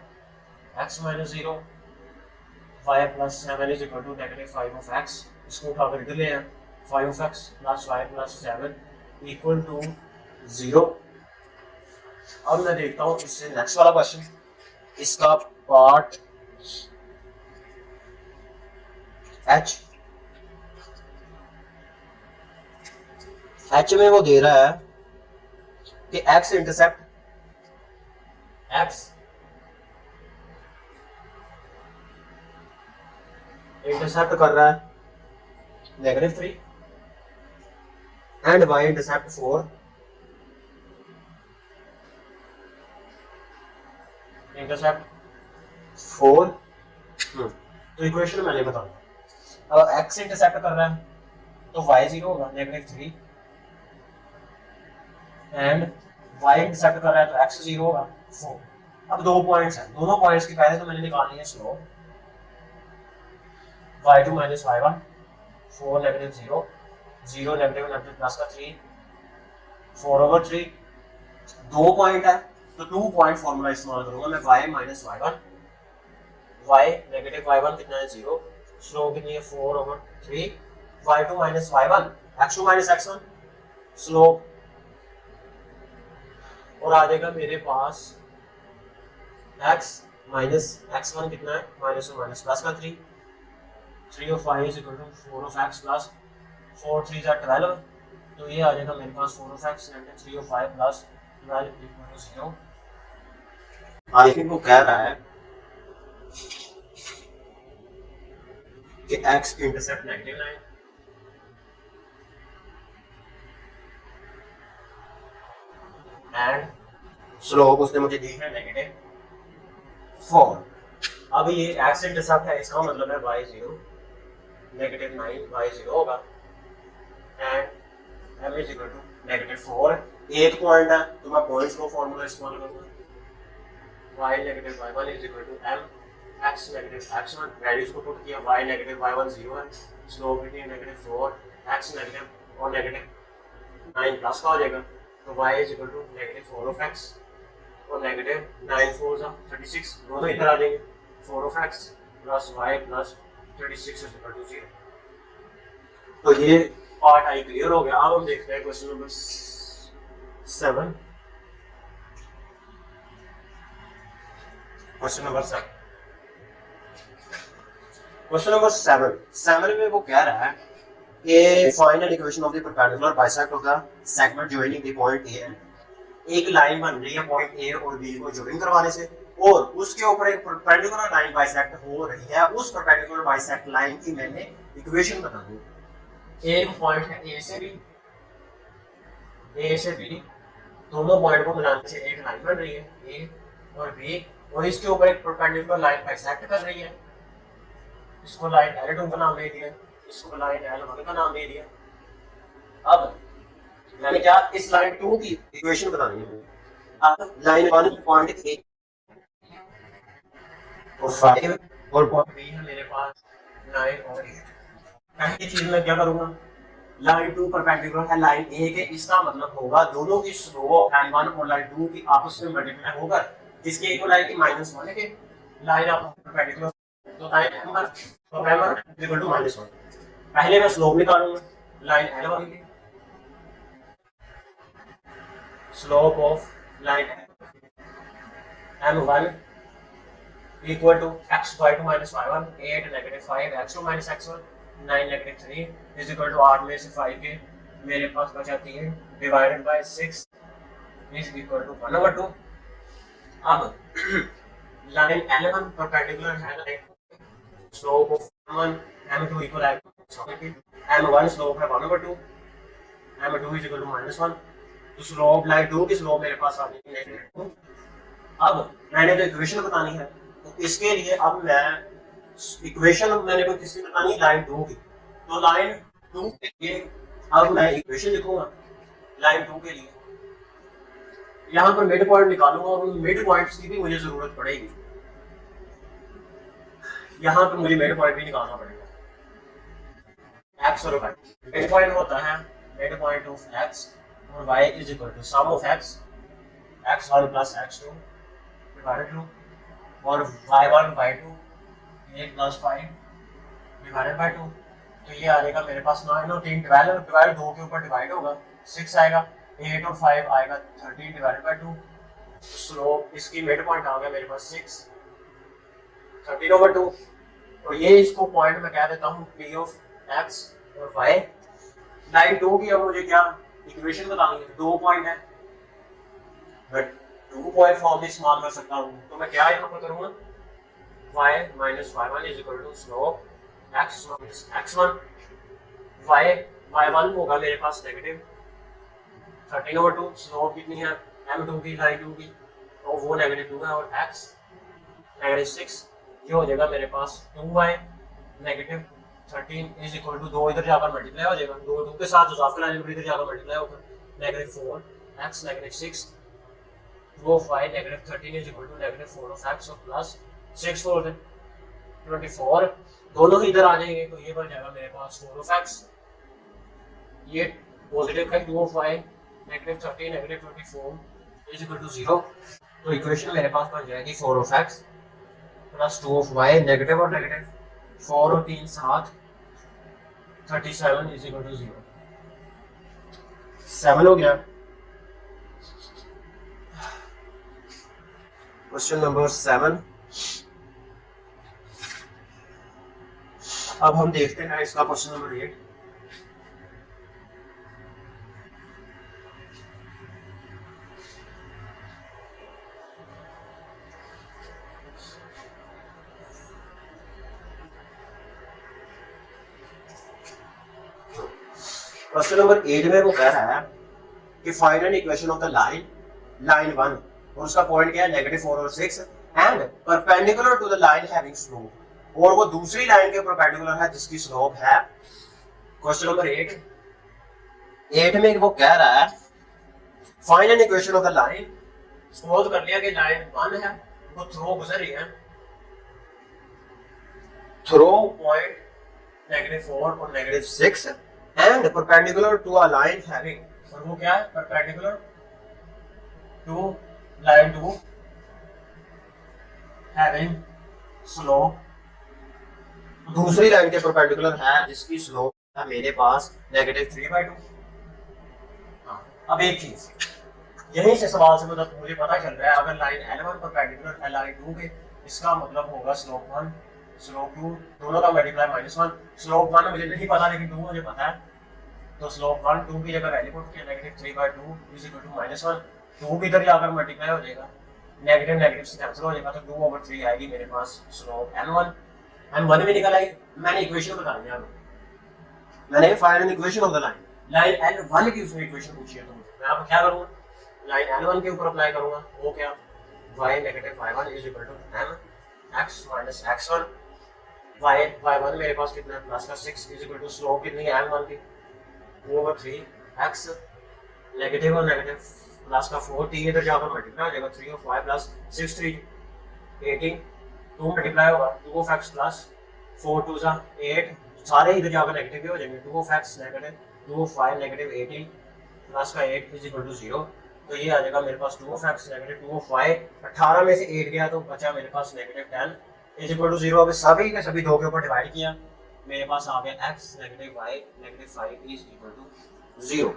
x - 0 y + 7 is equal to -5 of x। इसको उठाकर इधर ले आए, 5 of x + y + 7 equal to 0। अब मैं देखता हूँ इससे नेक्स्ट वाला क्वेश्चन, इसका पार्ट h में वो दे रहा है कि x इंटरसेप्ट कर रहा है -3 एंड y इंटरसेप्ट 4 तो इक्वेशन मैंने बताऊंगा। अब x इंटरसेप्ट कर रहा है तो y 0 होगा -3 एंड y इंटरसेप्ट कर रहा है तो x 0 होगा 4। अब 2 पॉइंट्स हैं, दोनों पॉइंट्स की पहले तो मैंने निकालनी है slope, y2 minus y1, 4 negative 0, 0 negative negative plus का 3, 4/3, 2 पॉइंट है तो 2 पॉइंट फॉर्मूला इस्तेमाल करूंगा मैं, y minus y1, y negative y1 कितना है 0, स्लोप कितनी है 4/3, y2 minus y1, x2 minus x1, slope, और आ जाएगा मेरे पास x माइनस x1 कितना है -1 माइनस प्लस का 3, 3 of y is equal to 4 of x plus 4 3 are 12, तो ये आ जाएगा मेरे पास 4 of x and 3 of y plus 12 equal to 0। I think वो कह रहा है कि x intercept negative 9 and slope उसने मुझे दी है -4। अब ये x इंटरसेप्ट है, इसका मतलब है y0 -9 y0 होगा and m is equal to -4। एक पॉइंट है तो मैं पॉइंट्स को फॉर्मूला इस्तेमाल करूंगा, y negative y1 is equal to m x negative x1, values को पुट किया, y नेगेटिव y1 0 है, स्लोप कितनी है -4, x नेगेटिव और नेगेटिव 9 प्लस का हो जाएगा, तो y is equal to -4 of x और -9 4 36, दोनों इधर आ जाएंगे, 4 of x plus y plus 36 is equal to 0। तो ये पार्ट आई क्लियर हो गया। अब हम देखते हैं क्वेश्चन नंबर 7। क्वेश्चन नंबर 7 में वो कह रहा है कि find an equation of the perpendicular bisect of the segment joining the point A and. एक लाइन बन रही है पॉइंट ए और बी को जॉइन करवाने से, और उसके ऊपर एक परपेंडिकुलर लाइन बाइसेक्ट हो रही है, उस परपेंडिकुलर बाइसेक्ट लाइन की मैंने इक्वेशन बतानी है। एक पॉइंट है ए से बी, दोनों पॉइंट को मिलाने से एक लाइन बन रही है ए और बी, और इसके ऊपर एक परपेंडिकुलर लाइन बाइसेक्ट कर रही है, इसको लाइन L2 का नाम दे दिया, इसको लाइन L1 का नाम दे दिया। अब मैंने क्या इस लाइन 2 की इक्वेशन बतानी है। अब लाइन 1 पॉइंट ए और 5 और पॉइंट बी है मेरे पास 9 और 8। पहली चीज मैं क्या करूंगा, लाइन 2 परपेंडिकुलर है लाइन ए के, इसका मतलब होगा दोनों की स्लोप लाइन 1 और लाइन 2 की आपस में मल्टीप्लाई होकर किसके इक्वल की -1 के लाइन आप परपेंडिकुलर, तो लाइन m इक्वल टू -1। पहले मैं स्लोप निकालूंगा लाइन L1 की, slope of line m1 equal to x/2 minus y1, 8 -5 x2 minus x1, 9 -3 is equal to 8 में से 5 के मेरे पास बचा 3 divided by 6 is equal to 1/2। अब लाइन L1 परपेंडिकुलर है line, slope of m1 m2 equal है m1 स्लोप है 1/2, m2 इज इक्वल टू -1, तो स्लोप लाइन 2 की स्लोप मेरे पास आ गई -2। अब मैंने तो इक्वेशन बतानी है, तो इसके लिए अब मैं इक्वेशन मैंने को किसकी बतानी है, लाइन 2 की, तो लाइन 2 के लिए अब मैं इक्वेशन लिखूंगा लाइन 2 के लिए, यहाँ पर मिड पॉइंट निकालूंगा और उन मिड पॉइंट्स की भी मुझे जरूरत पड़ेगी, यहाँ पर मुझे मिड पॉइंट भी निकालना पड़ेगा, x और y। मिड पॉइंट होता है मिड पॉइंट ऑफ x और y is equal to sum of x1 plus x2 divided two और y1 y2 8 plus 5 divided by 2, तो ये आ जाएगा मेरे पास 9 और 3 12 2 के ऊपर डिवाइड होगा 6 आएगा, 8 और 5 आएगा 13 डिवाइडेड बाय 2, स्लोप इसकी मिड पॉइंट आ गया मेरे पास 6 13/2, तो ये इसको पॉइंट मैं कह देता हूँ p ऑफ x और y। लाइन 2 की अब मुझे क्या इक्वेशन बतानी है, 2 पॉइंट है बट 2 पॉइंट फॉर्म में इस्तेमाल कर सकता हूँ, तो मैं क्या यहाँ पर करूँगा, y minus y1 is equal to slope x minus x1, y1 होगा मेरे पास नेगेटिव 13/2, स्लोप कितनी है m2 की लाइन 2 की, तो वो -2 है और x -6, ये हो जाएगा मेरे पास 2y -13 इज इक्वल टू 2 इधर जाकर मल्टीप्लाई हो जाएगा, 2 के साथ जो साफ लाइन इधर जाकर मल्टीप्लाई होकर -4 x -6, वो y -13 is equal to -4 of x और प्लस 6 4 है, 24, दोनों ही इधर आ जाएंगे तो ये बन जाएगा मेरे पास 4 ऑफ एक्स, ये पॉजिटिव है 2 of y, negative 30 negative 24 is equal to 0। तो इक्वेशन मेरे पास बन जाएगी 4 of x plus 2 of y, negative और नेगेटिव 4 और 3 7, 37 इज इक्वल टू 0। 7 हो गया। Question number 7। अब हम देखते हैं इसका क्वेश्चन नंबर 8। क्वेश्चन नंबर 8 में वो कह रहा है कि find an equation of the line 1 और उसका पॉइंट क्या है -4 और 6 and perpendicular to the line having slope, और वो दूसरी लाइन के परपेंडिकुलर है जिसकी स्लोप है। क्वेश्चन नंबर 8 में वो कह रहा है find an equation of the line. Suppose कर लिया कि लाइन 1 है, वो थ्रो गुजर रही है, थ्रो पॉइंट -4 और -6 and perpendicular to a line having, और वो क्या है perpendicular to line 2 having slope, दूसरी लाइन के परपेंडिकुलर है जिसकी स्लोप है मेरे पास -3/2। अब एक चीज यहीं से सवाल से मतलब मुझे पता चल रहा है अगर लाइन L1 परपेंडिकुलर है लाइन 2 के, इसका मतलब होगा स्लोप 1 स्लोप 2 दोनों का मल्टीप्लाई -1। स्लोप 1 मुझे नहीं पता लेकिन 2 मुझे पता है, तो स्लोप 1 2 की जगह वैल्यू पुट किया -3/2 इज इक्वल टू -1। 2 की इधर जाकर मल्टीप्लाई हो जाएगा, नेगेटिव नेगेटिव से कैंसिल हो जाएगा, तो 2/3 आएगी मेरे पास स्लोप m1। m1 में निकल आई। मैंने इक्वेशन बता दिया, मैंने find an equation of the line L1 की उसमें इक्वेशन पूछी है, तो मैं अब क्या करूंगा लाइन L1 के ऊपर अप्लाई करूंगा। वो क्या y -y1 is equal to mx minus x1, y1 मेरे पास कितना है प्लस का 6 इज इक्वल टू स्लोप कितनी है m1 की 2/3 x, नेगेटिव और नेगेटिव प्लस का 4, 3 इधर जाकर मल्टीप्लाई हो जाएगा 3 ऑफ y प्लस 6 3 18, 2 मल्टीप्लाई होगा 2 ऑफ x प्लस 4 2 जा 8, सारे इधर जाकर नेगेटिव भी हो जाएंगे 2 of x negative 2 of y negative 18 plus का 8 इज इक्वल टू 0। तो ये आ जाएगा मेरे पास 2 of x negative 2 of y, 18 में से 8 गया तो बचा मेरे पास -10 इज इक्वल टू 0। अब सभी के सभी 2 के ऊपर डिवाइड किया, मेरे पास आ गया x negative y negative 5 is equal to 0।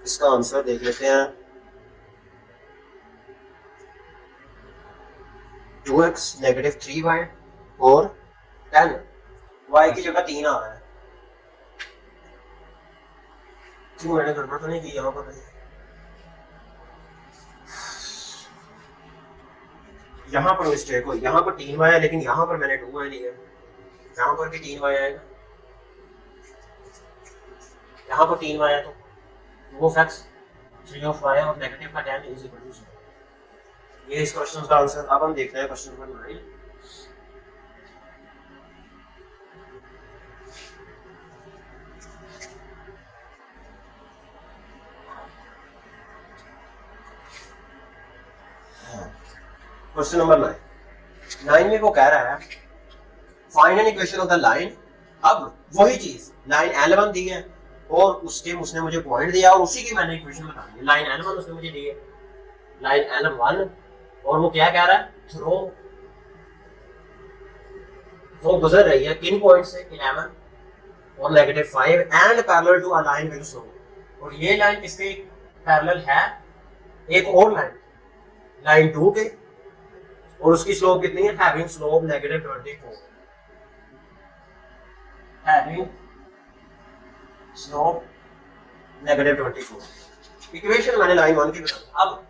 इसका आंसर देख लेते हैं 2x नेगेटिव 3y और 10, y की जगह 3 आ रहा है। क्यों मैंने गड़बड़ तो नहीं की यहाँ पर? यहाँ पर मिस्टेक हुई, यहाँ पर 3y है लेकिन यहाँ पर मैंने 2y लिया, यहाँ पर भी 3y आएगा, यहाँ पर 3y है तो 2 ऑफ x 3 ऑफ y और नेगेटिव का 10 इज इक्वल टू 0। ये इस क्वेश्चन का आंसर। अब हम देखते हैं क्वेश्चन नंबर 9। क्वेश्चन नंबर 9 में वो कह रहा है find an equation of the line. अब वही चीज लाइन L1 दी है और उसने मुझे पॉइंट दिया और उसी की मैंने इक्वेशन बतानी है। लाइन L1 उसने मुझे दी है, लाइन L1, और वो क्या कह रहा है थ्रो वो गुजर रही है किन पॉइंट से 11 और -5 and parallel to a line with slope, और ये लाइन किसके पैरेलल है एक और लाइन 2 के, और उसकी स्लोप कितनी है having slope -24, having slope -24। Equation मैंने लाइन 1 की बता। अब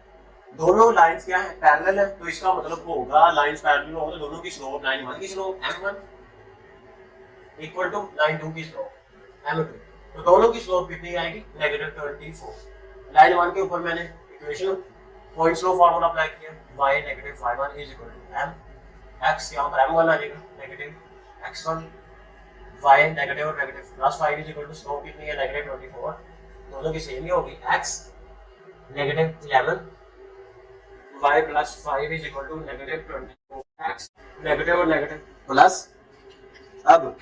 दोनों लाइंस क्या है पैरेलल है, तो इसका मतलब होगा लाइंस पैरेलल हो तो दोनों की स्लोप लाइन 1 की slope m1 equal to line 2 की स्लोप m2, तो दोनों की स्लोप कितनी आएगी -24। लाइन 1 के ऊपर मैंने equation point slope formula apply किया, y -y1 is equal to m x, यहाँ पर m1 आ जाएगा नेगेटिव x1, y नेगेटिव और negative plus 5 is equal to slope कितनी है -24, दोनों की सेम ही होगी x -11 y plus 5 is equal to -24 x negative और नेगेटिव प्लस, अब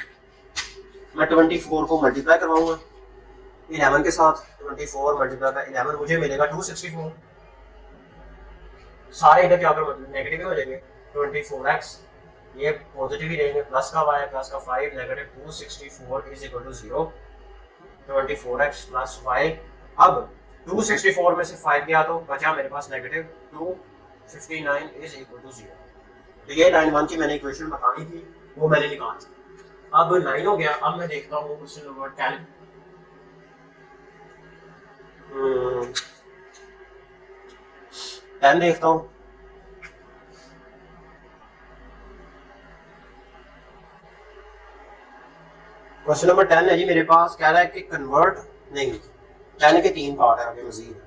मैं 24 को मल्टीप्लाई करवाऊंगा 11 के साथ, 24 मल्टीप्लाई का 11 मुझे मिलेगा 264। सारे इधर क्या कर मतलब नेगेटिव हो जाएंगे, 24x ये पॉजिटिव ही रहेंगे, प्लस का y प्लस का 5 negative 264 is equal to 0, 24x plus y। अब 264 में से 5 गया तो बचा मेरे पास नेगेटिव 259 इज इक्वल टू 0। तो ये लाइन 1 की मैंने इक्वेशन बतानी थी, वो मैंने निकाली। अब 9 हो गया। अब मैं देखता हूँ क्वेश्चन नंबर 10। 10 देखता हूँ। क्वेश्चन नंबर 10 है जी मेरे पास, कह रहा है कि कन्वर्ट नहीं, 10 के 3 पार्ट है आगे मजीद।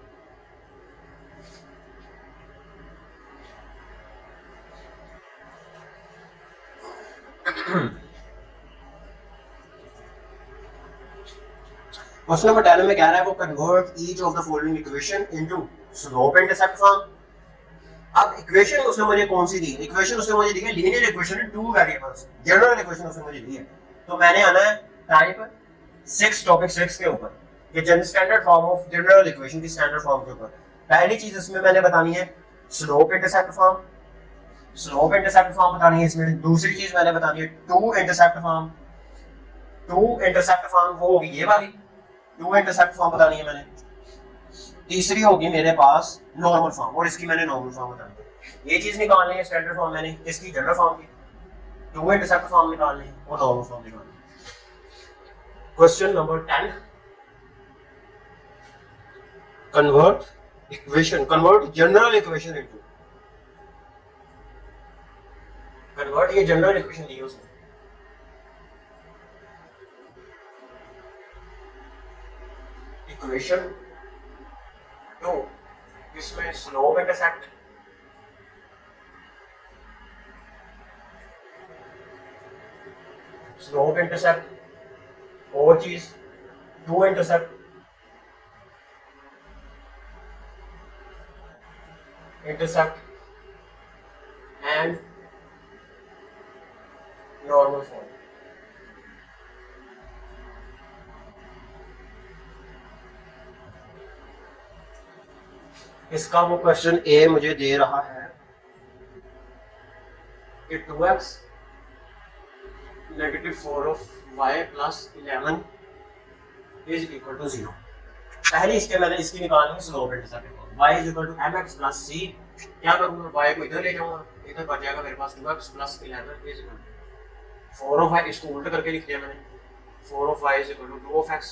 क्वेश्चन नंबर 10 में कह रहा है वो convert each of the following equation into slope intercept form. अब इक्वेशन उसने मुझे कौन सी दी? इक्वेशन उसने मुझे दी है linear equation in two variables, general equation उसने मुझे दी है। तो मैंने आना है टाइप 6 टॉपिक 6 के ऊपर, ये general standard form of general equation की स्टैंडर्ड फॉर्म के ऊपर। पहली चीज इसमें मैंने बतानी है slope intercept form, slope intercept form बतानी है इसमें। दूसरी चीज मैंने बतानी है two intercept form, two intercept form वो होगी ये वाली, टू इंटरसेप्ट फॉर्म बतानी है मैंने। तीसरी होगी मेरे पास नॉर्मल फॉर्म, और इसकी मैंने नॉर्मल फॉर्म बतानी है। ये चीज निकालनी है स्टैंडर्ड फॉर्म मैंने, इसकी जनरल फॉर्म की, टू इंटरसेप्ट फॉर्म निकालनी है और नॉर्मल फॉर्म निकालनी है। Question number 10, convert equation, convert general equation into, convert ये जनरल इक्वेशन दी है उसने, इक्वेशन टू, इसमें स्लोप इंटरसेप्ट, स्लोप इंटरसेप्ट और चीज two intercept, intercept and normal form. इसका वो क्वेश्चन ए मुझे दे रहा है कि 2x negative 4 of y plus 11 is equal to 0। पहले इसके मैंने इसकी निकालनी है slope intercept, y is equal to mx plus c। क्या करूंगा, y को इधर ले जाऊंगा, इधर बच जाएगा मेरे पास 2x plus 11 is equal to 4 of y, इसको उल्टा करके लिख दिया मैंने, 4 of y is equal to 2 of x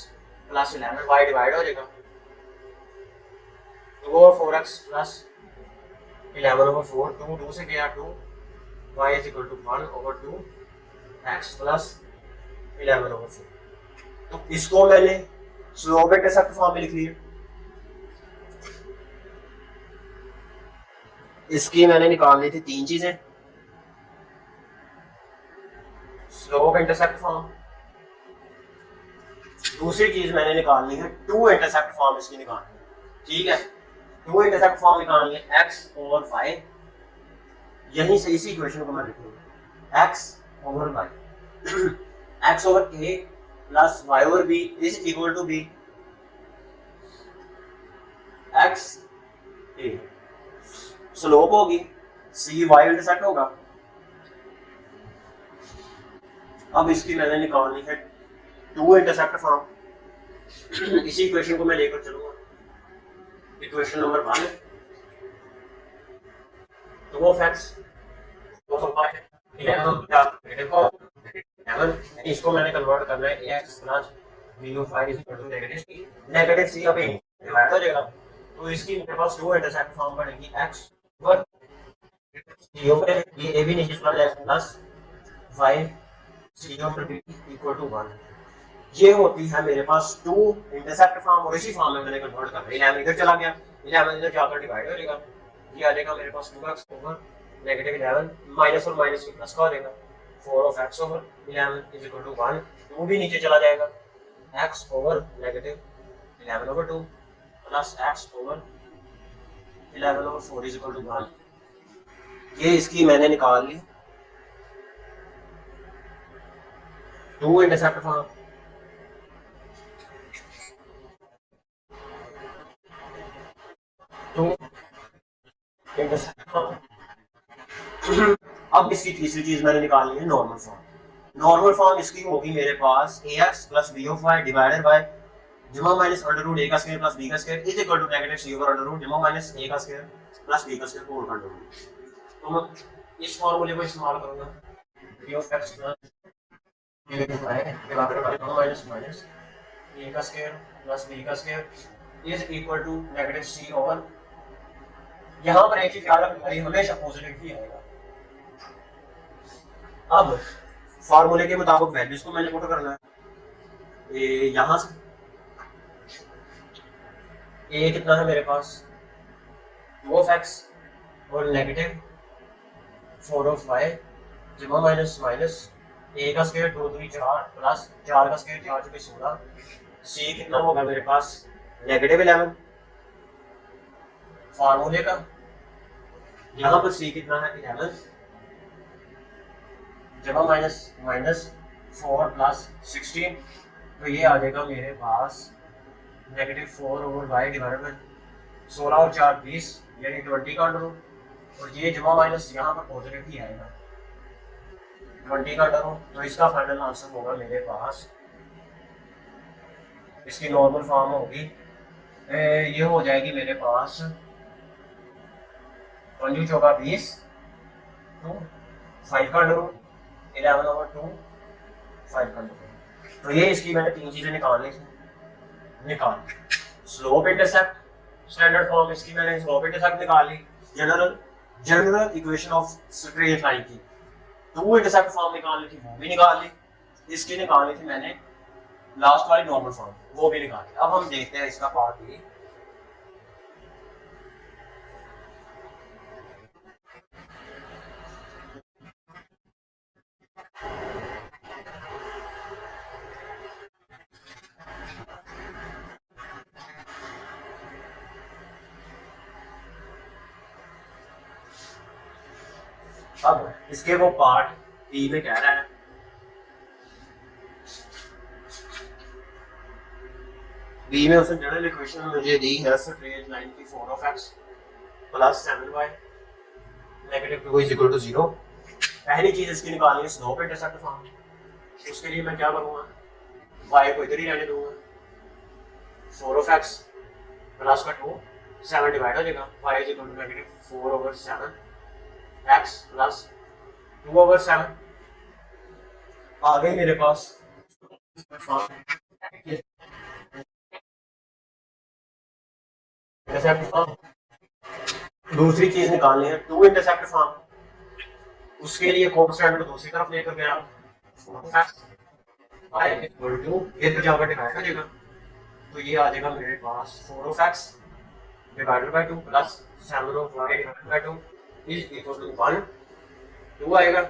plus 11, y divide हो जाएगा 2 और 4x प्लस 11 ओवर 4, 2 2 से गया 2, y is equal to 1 over 2 x plus 11 over 4। तो इसको मैंने स्लोप इंटरसेप्ट फॉर्म में लिख लिया। इसकी मैंने निकालनी थी 3 चीजें, स्लोप इंटरसेप्ट फॉर्म, दूसरी चीज मैंने निकालनी है टू इंटरसेप्ट फॉर्म, इसकी निकालनी है, ठीक है। टू इंटरसेप्ट फॉर्म निकालनी है x ओवर y, यहीं से इसी इक्वेशन को मैं लिखूंगा x over y, x over a plus y over b is equal to b x a। Slope होगी c y इंटरसेप्ट होगा। अब इसकी मैंने निकालनी है टू इंटरसेप्ट फॉर्म, इसी इक्वेशन को मैं लेकर चलूंगा। Equation number 1, 2 of x, 2 of y, 11, इसको मैंने कन्वर्ट करना है ax plus b of y is equal to negative c, negative c अब डिवाइड हो जाएगा, तो इसकी मेरे पास टू इंटरसेप्ट फॉर्म बनेगी x ओवर c ओवर ये a भी नीचे चला जाएगा plus y c over b equal to 1। ये होती है मेरे पास टू इंटरसेप्ट फॉर्म, और इसी फॉर्म में मैंने कन्वर्ट कर दिया। 11 इधर चला गया, 11 इधर जाकर डिवाइड हो जाएगा, ये आ जाएगा मेरे पास 2x ओवर नेगेटिव 11, माइनस और माइनस के प्लस का हो जाएगा 4 of x over 11 is equal to 1, 2 भी नीचे चला जाएगा, x over negative 11 over 2 plus x over 11 over 4 is equal to 1। ये इसकी मैंने निकाल ली two intercept form, two intercept form. अब इसकी तीसरी चीज मैंने निकालनी है नॉर्मल फॉर्म। नॉर्मल फॉर्म इसकी होगी मेरे पास ax plus B of y divided by जमा माइनस अंडर रूट ए का स्क्वायर प्लस बी का square is equal to negative C over under root जमा माइनस ए का स्क्वायर प्लस बी का स्क्वायर होल अंडर रूट। तो मैं इस फॉर्मूले को इस्तेमाल करूंगा, b of x plus divided by जमा माइनस माइनस ए का स्क्वायर प्लस बी का square is equal to negative C over. यहाँ पर एक चीज याद रखना, हमेशा पॉजिटिव ही आएगा। अब फार्मूले के मुताबिक वैल्यूज को मैंने पुट करना है। यहां से ए कितना है मेरे पास 2 ऑफ एक्स और नेगेटिव 4 ऑफ वाई जमा माइनस माइनस ए का स्क्वायर 2 3 4 प्लस 4 का स्क्वायर 4 चुके 16। सी कितना होगा मेरे पास नेगेटिव 11 फार्मूले का, यहाँ पर सी कितना है 11 जमा माइनस माइनस 4 प्लस 16। तो ये आ जाएगा मेरे पास negative 4 over Y divided by 16 और 4 20 यानी 20 का अंडर रूट, और ये जमा माइनस यहाँ पर पॉजिटिव ही आएगा 20 का अंडर रूट। तो इसका फाइनल आंसर होगा मेरे पास, इसकी नॉर्मल फॉर्म होगी ये हो जाएगी मेरे पास 20 चौका 20 तो 5 का अंडर रूट 11 ओवर 2 5 का अंडर रूट। तो ये इसकी मैंने तीन चीजें निकाल स्लोप इंटरसेप्ट स्टैंडर्ड फॉर्म, इसकी मैंने स्लोप इंटरसेप्ट निकाल ली। General equation of straight line की टू इंटरसेप्ट फॉर्म निकालनी थी, वो भी निकाल ली। इसकी निकालनी थी मैंने लास्ट वाली नॉर्मल फॉर्म, वो भी निकाल ली। अब हम देखते हैं इसका पार्ट बी। अब इसके वो पार्ट बी में कह रहा है बी में उसने जनरल इक्वेशन मुझे दी है स्ट्रेट लाइन की 4 of x plus 7y negative 2 is equal to 0। पहली चीज इसकी निकालनी है स्लोप इंटरसेप्ट फॉर्म। उसके लिए मैं क्या करूंगा, y को इधर ही रहने दूंगा, 4 ऑफ एक्स प्लस का 2 7 डिवाइड हो जाएगा, y is equal to negative 4 over 7 x plus 2 over 7 आ गई मेरे पास। Intercept form. दूसरी चीज निकालनी है टू इंटरसेप्ट फॉर्म। उसके लिए कांस्टेंट को दूसरी तरफ लेकर गया, इधर जाकर डिवाइड हो जाएगा। तो ये आ जाएगा मेरे पास 4 of x divided by 2 plus 7 of y divided by 2 is equal to 1 2 आएगा।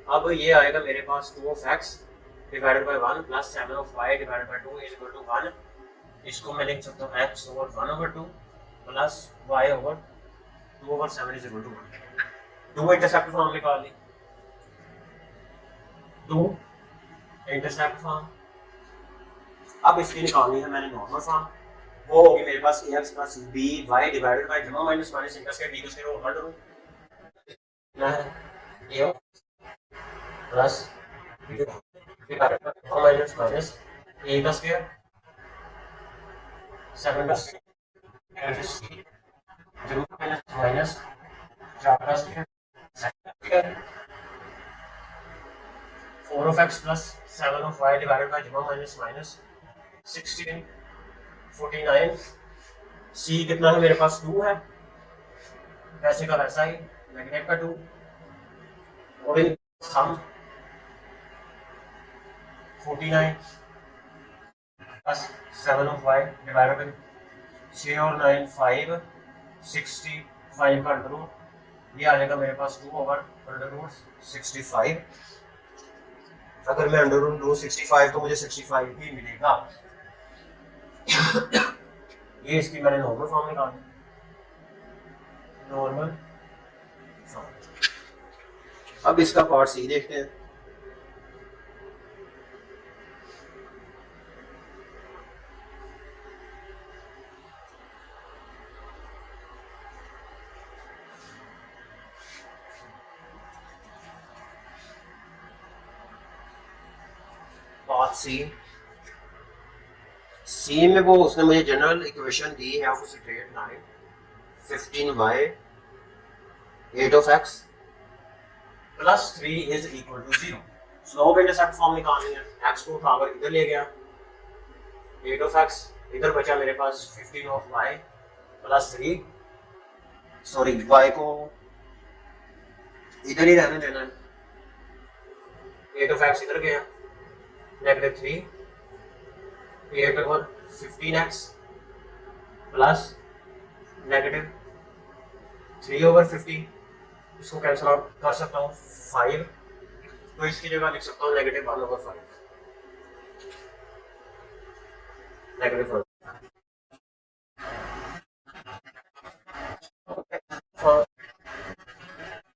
अब ये आएगा मेरे पास 2 of x divided by 1 plus 7 of y divided by 2 is equal to 1। इसको मैं लिख सकता हूँ x over 1 over 2 plus y over 2 over 7 is equal to 1। 2 intercept form निकाल ली, 2 इंटरसेप्ट फॉर्म। अब इसकी निकालनी है मैंने नॉर्मल फॉर्म, वो होगी मेरे पास ax plus by divided by जमा माइनस माइनस इनका स्क्वायर b का square whole under root a plus minus minus a का स्क्वायर 7 का स्क्वायर जमा माइनस माइनस 4 का square 4 of x plus 7 of y divided by जमा माइनस माइनस 16 49। c कितना है मेरे पास 2 है, वैसे का वैसा ही नेगेटिव का 2 और इन सम 49 plus 7 of y divided by 6 और 9 5 65 का अंडर रूट, ये आ जाएगा मेरे पास 2 ओवर अंडर रूट 65। अगर मैं अंडर रूट लूँ 65 तो मुझे 65 ही मिलेगा। ये इसकी मैंने नॉर्मल फॉर्म निकाली, नॉर्मल फॉर्म। अब इसका पार्ट सी देखते हैं। अब सी में वो उसने मुझे जनरल इक्वेशन दी है of straight line 15y 8 of x plus 3 is equal to 0। Slope intercept form निकालनी है। x को उठाकर इधर ले गया 8 of x, इधर बचा मेरे पास 15 of y plus 3, sorry y को इधर ही रहने देना है। 8 of x इधर गया -3 8 over 15x प्लस -3 over 15, इसको कैंसिल आउट कर सकता हूँ 5, तो इसकी जगह लिख सकता हूँ -1 over 5 -1।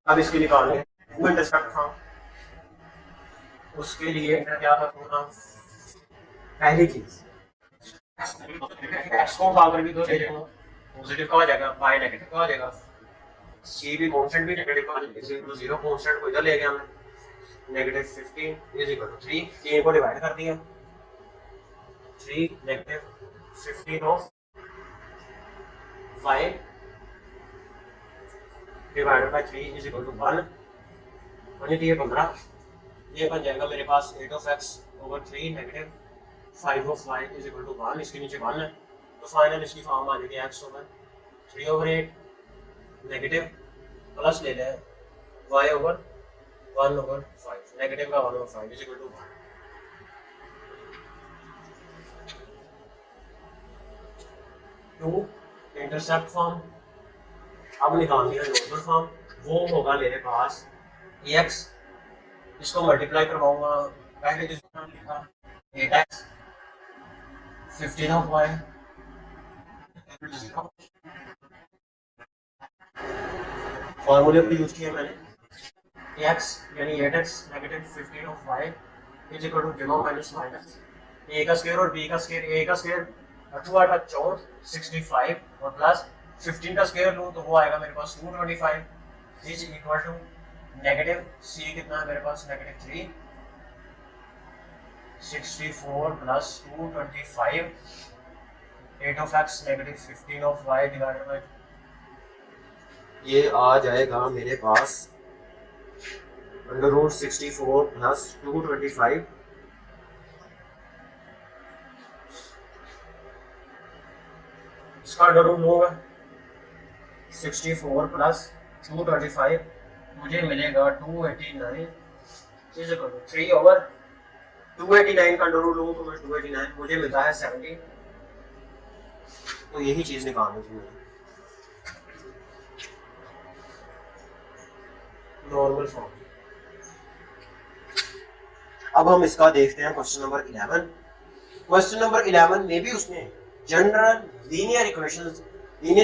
अब इसकी निकालने इंटरसेप्ट फॉर्म, उसके लिए मैं क्या करूँगा, पहली चीज x को उठाकर भी दो ले जाऊंगा, पॉजिटिव का हो जाएगा, y नेगेटिव का हो जाएगा, c भी कांस्टेंट भी नेगेटिव का हो जाएगा, 0 कांस्टेंट को इधर ले गया मैं, -15 इज इक्वल टू 3, 3 को डिवाइड कर दिया 3 -15 of y divided by 3 is equal to 1, 15, ये बन जाएगा मेरे पास 8 of x over 3 -5 of y is equal to 1, इसके नीचे 1 है, तो फाइनल इसकी फॉर्म आ जाएगी x over 3 over 8 negative plus ले लें y over 1 over 5, नेगेटिव का 1 over 5 is equal to 1। Two intercept form अब निकालनी है नॉर्मल फॉर्म, वो होगा मेरे पास x, इसको मल्टीप्लाई करवाऊंगा, पहले जिसको मैंने लिखा 8x 15 of y 0, फॉर्मूले को यूज किया मैंने, x यानी 8x -15 of y is equal to 0 minus minus a का स्क्वायर और b का स्क्वायर, a का स्क्वायर 8 8 64 65 और प्लस 15 का स्क्वायर लूँ तो वो आएगा मेरे पास 225 is equal to negative c कितना है मेरे पास -3 64 plus 225 8 of x -15 of y divided by, ये आ जाएगा मेरे पास √64 प्लस 225 इसका अंडर रूट लूंगा 64 प्लस 225 मुझे मिलेगा 289 इज इक्वल टू 3 ओवर 289 का अंडर रूट लूँ तो मैं 289 मुझे मिलता है 70, तो यही चीज निकालनी थी मुझे नॉर्मल फॉर्म। अब हम इसका देखते हैं क्वेश्चन नंबर 11। क्वेश्चन नंबर 11 में भी उसने general linear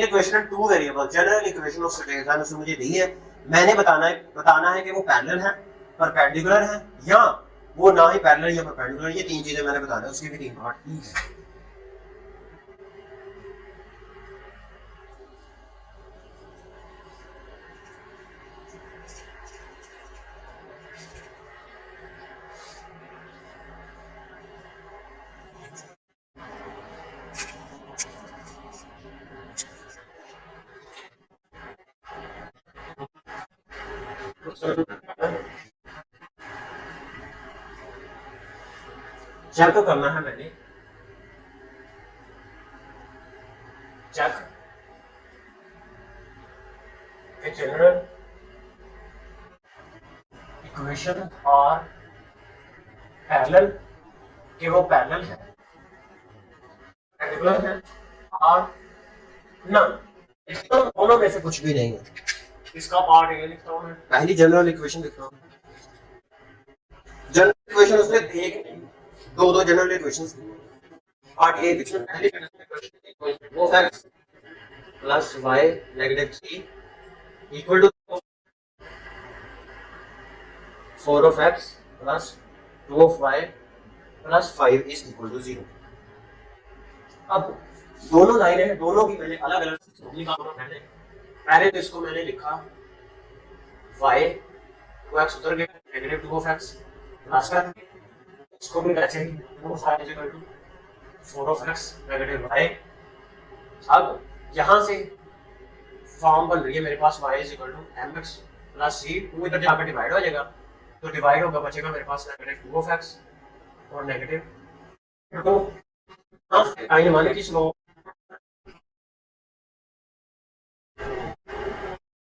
equation two variable general equation of straight line उसने मुझे दी है, मैंने बताना है कि वो पैरेलल है, परपेंडिकुलर है, या वो ना ही पैरेलल या परपेंडिकुलर, ये तीन चीजें मैंने बताना है, उसके भी तीन पार्ट ही है। चेक तो करना है मैंने, चेक जनरल इक्वेशन और पैरेलल कि वो पैरेलल है, पैरेलल है और ना, दोनों में से कुछ भी नहीं है। इसका पार्ट ये लिखता हूँ मैं, पहली जनरल इक्वेशन लिख रहा हूँ। जनरल इक्वेशन उसने एक दो जनरल इक्वेशंस पार्ट ए इसमें पहली जनरल इक्वेशन वो x plus y -3 equal to 4 of x plus 2 of y plus 5 is equal to 0। अब दोनों लाइनें हैं, दोनों की मैंने अलग अलग निकाला। पहले तो इसको मैंने लिखा y 2x उधर गया -2 of x प्लस का इसको भी वैसे ही 4 is equal to 4 of X negative Y. अब यहाँ से फॉर्म बन रही है मेरे पास y is equal to M X plus C. 2 इधर जाकर डिवाइड हो जाएगा, तो डिवाइड होगा, बचेगा मेरे पास नेगेटिव 2 ऑफ एक्स और नेगेटिव 2। लाइन वन की स्लोप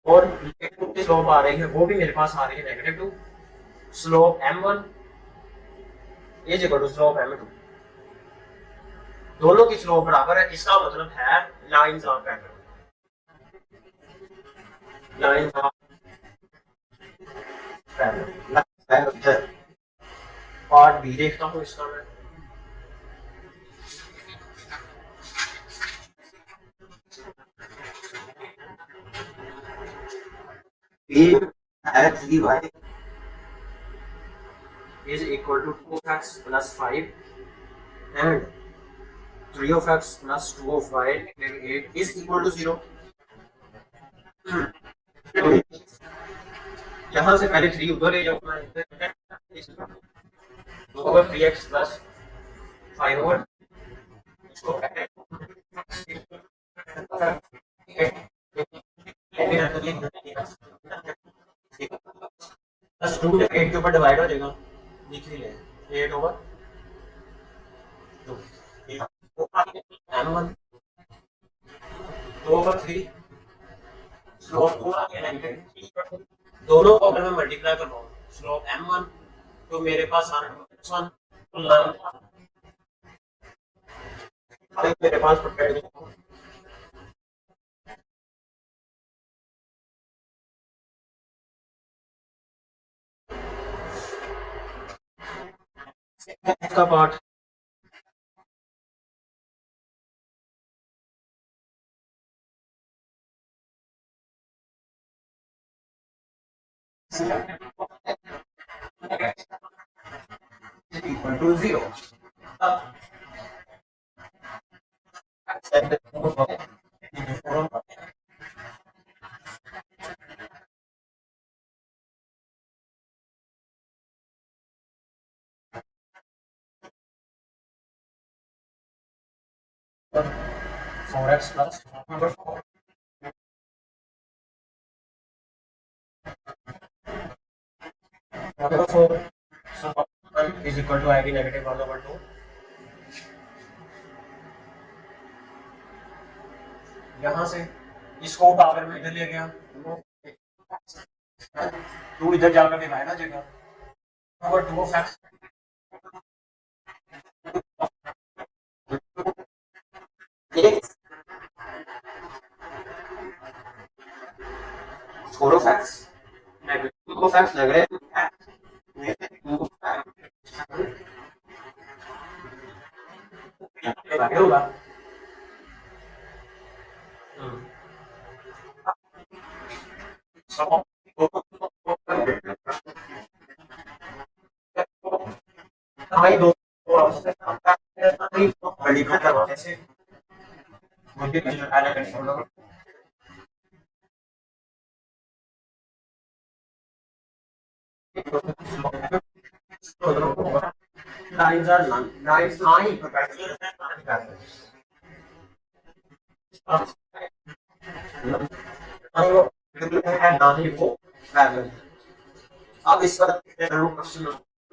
और की स्लोप आ रही है, वो भी मेरे पास आ रही है negative 2। Slope m1 is equal to slope m2, दोनों की स्लोप बराबर है। इसका मतलब है lines are parallel, lines are parallel. Part B देखता हूँ इसका मैं। y is equal to 2 of x plus 5 and 3 of x plus 2 of y negative 8 is equal to 0। यहाँ से पहले 3 उधर ले जाऊंगा, 2 over 3x plus 5 over इसको प्लस 2 8 के ऊपर डिवाइड हो जाएगा, लिख ही ले 8 ओवर 2 m1 2 ओवर 3 स्लोप 2 आ गया नेगेटिव। दोनों को अगर मैं मल्टीप्लाई कर रहा हूँ स्लोप m1 तो मेरे पास आ रहा है 1 मेरे पास प्रोटेक्ट का part equal to 0। Four x plus 4 is equal to आएगी नेगेटिव 1 over 2। यहाँ से इसको उठाकर मैं इधर ले गया, 2 इधर जाकर डिवाइड हो जाएगा over 2 of x 4 of x negative 2 of x negative होगा। हमारी दो मल्टीप्लाई करवाने से lines are lines नहीं perpendicular है, नहीं parallel। नहीं वो perpendicular है, ना ही वो parallel है। अब इस पर क्वेश्चन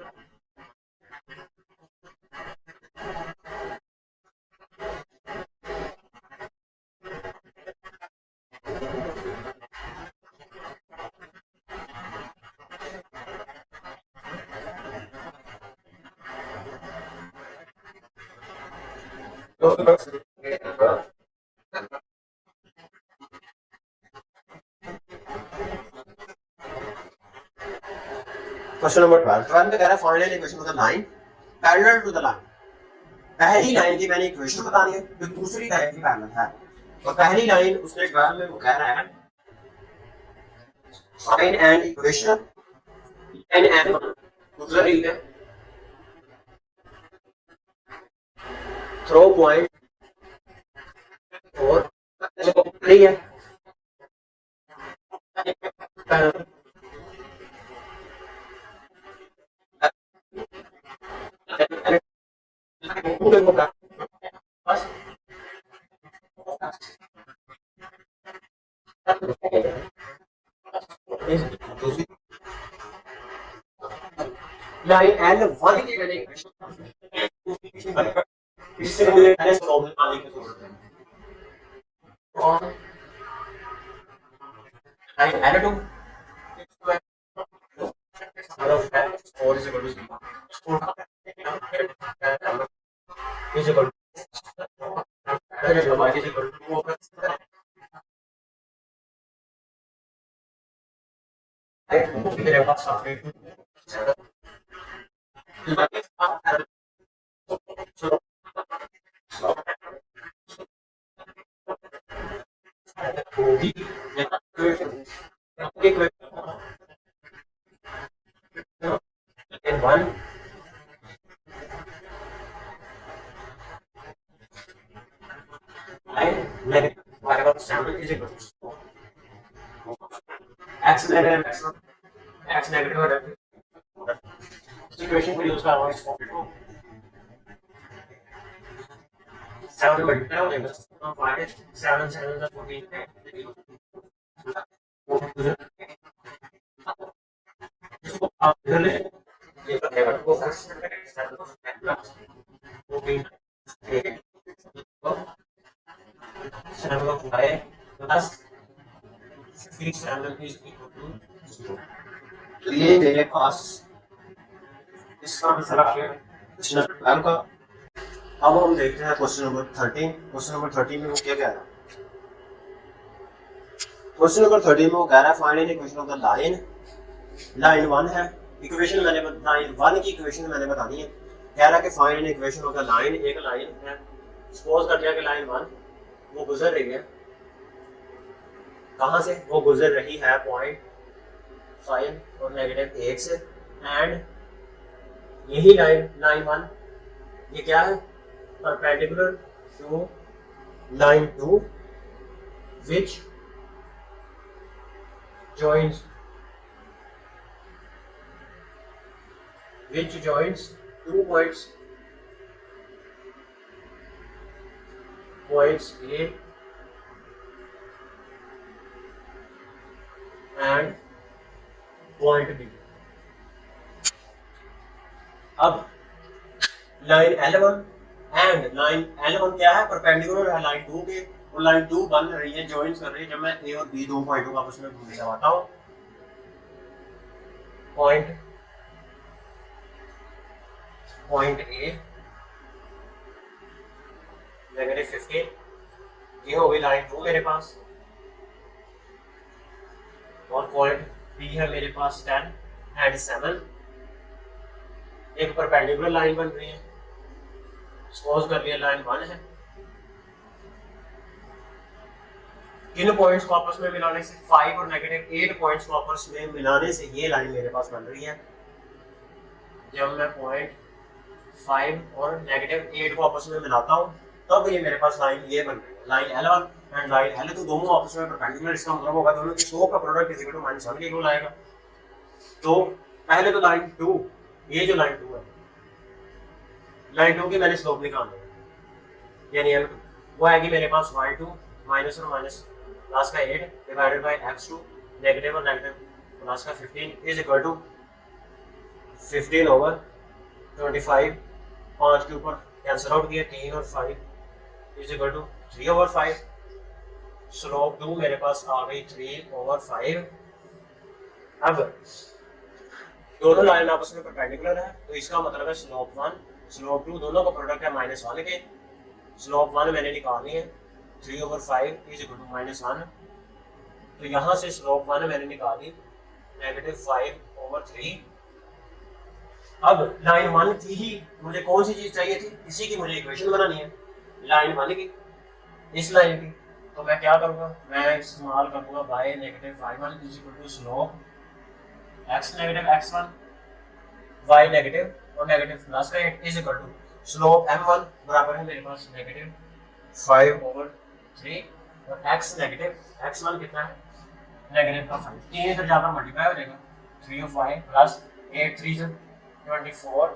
क्वेश्चन नंबर 12 में कह रहा है find an equation of the line parallel to the line. पहली लाइन की मैंने इक्वेशन बतानी है जो दूसरी लाइन की पैरेलल है, और पहली लाइन उसने 12 में वो कह रहा है find an equation an an दूसरी है थ्रो पॉइंट और जो है लाइन L1 की मैंने इससे रिलेटेड प्रॉब्लम आने की जरूरत है और लाइन L2 और इसे करो इसे करो मेरे पास होगी वन हमारे पास sample is equal X negative X negative equation को यूज कर रहा हूं इस फॉर्म को 7 मल्टीप्लाई हो जाएगा 7 7 का 14 इसको आप इधर ले ये बनेगा को 7 प्लस 7 इज इक्वल टू 0 तो ये मेरे पास इसका मसला है क्वेश्चन नंबर का। अब हम देखते हैं क्वेश्चन नंबर 13। क्वेश्चन नंबर 13 में वो क्या कह रहा है? क्वेश्चन नंबर 13 में वो कह रहा है find an equation of the line. Line 1 है, इक्वेशन मैंने लाइन 1 की इक्वेशन मैंने बतानी है। कह रहा है कि find an equation of the line. एक लाइन है, सपोज कर लिया कि लाइन 1 वो गुजर रही है, कहां से? वो गुजर रही है पॉइंट 5 और नेगेटिव 1 से। एंड यही लाइन 1 ये क्या है? Perpendicular to line 2 which joins two points A and point B। अब line L1 and line L1 क्या है? परपेंडिकुलर है लाइन 2 के, और लाइन 2 बन रही है, ज्वाइन कर रही है। जब मैं A और B दो पॉइंटों को आपस में मिलाता हूं, पॉइंट A नेगेटिव 15, ये हो गई लाइन 2 मेरे पास, और पॉइंट B है मेरे पास 10 एंड 7। एक परपेंडिकुलर लाइन बन रही है, सपोज कर लिया लाइन 1 है। इन पॉइंट्स को आपस में मिलाने से 5 और नेगेटिव 8 पॉइंट्स को आपस में मिलाने से ये लाइन मेरे पास बन रही है। जब मैं पॉइंट 5 और नेगेटिव 8 को आपस में मिलाता हूँ तब ये मेरे पास लाइन ये बन रही है। Line L1 and line L2 दोनों आपस में परपेंडिकुलर, इसका मतलब होगा दोनों की स्लोप का प्रोडक्ट इज इक्वल टू -1 के इक्वल आएगा। तो पहले तो लाइन 2, ये जो लाइन 2 है, लाइन 2 की मैंने स्लोप निकालनी है, यानी L2 वो आएगी मेरे पास y2 माइनस और माइनस प्लस का 8 डिवाइडेड बाय x2 नेगेटिव और नेगेटिव प्लस का 15 इज इक्वल टू 15 ओवर 25। 5 के ऊपर कैंसिल आउट किया, 3 और 5 is equal to 3 over 5। Slope 2 मेरे पास आ गई 3 ओवर 5। अब दोनों लाइन आपस में परपेंडिकुलर है, तो इसका मतलब है स्लोप 1 स्लोप 2 दोनों का प्रोडक्ट है -1 के। स्लोप 1 मैंने निकालनी है, 3 ओवर 5 इज इक्वल टू -1। तो यहाँ से स्लोप 1 मैंने निकाली नेगेटिव 5 ओवर 3। अब लाइन 1 की ही मुझे कौन सी चीज चाहिए थी? इसी की मुझे इक्वेशन बनानी है, लाइन 1 की, इस लाइन की। तो मैं क्या करूँगा? मैं इस्तेमाल करूँगा by negative y1 is equal to slope x negative x1 y negative और नेगेटिव प्लस का 8 is equal to slope m1 बराबर है मेरे पास नेगेटिव 5 ओवर 3 और x नेगेटिव x1 कितना है? नेगेटिव का 5। 3 इधर जाकर मल्टीप्लाई हो जाएगा, 3 और 5 प्लस 8 3 24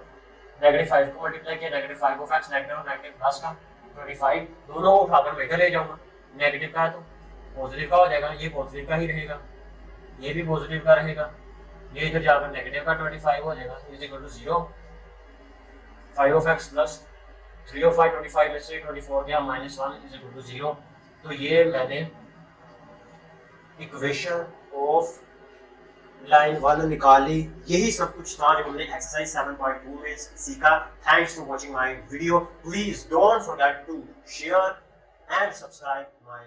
-5 को मल्टीप्लाई किया, -5 ऑफ x, नेगेटिव और नेगेटिव प्लस का 25, दोनों को उठाकर मैं इधर ले जाऊंगा, नेगेटिव का है तो पॉजिटिव का हो जाएगा, ये पॉजिटिव का ही रहेगा, ये भी पॉजिटिव का रहेगा, ये इधर जाकर नेगेटिव का 25 हो जाएगा, is equal to 0, 5 of x plus 3 of 5, 25 में से 24 गया, -1 इज इक्वल टू 0। तो ये मैंने इक्वेशन ऑफ लाइन 1 निकाली। यही सब कुछ था जो हमने एक्सरसाइज 7.2 में सीखा। Thanks for watching my video. Please don't forget to share and subscribe my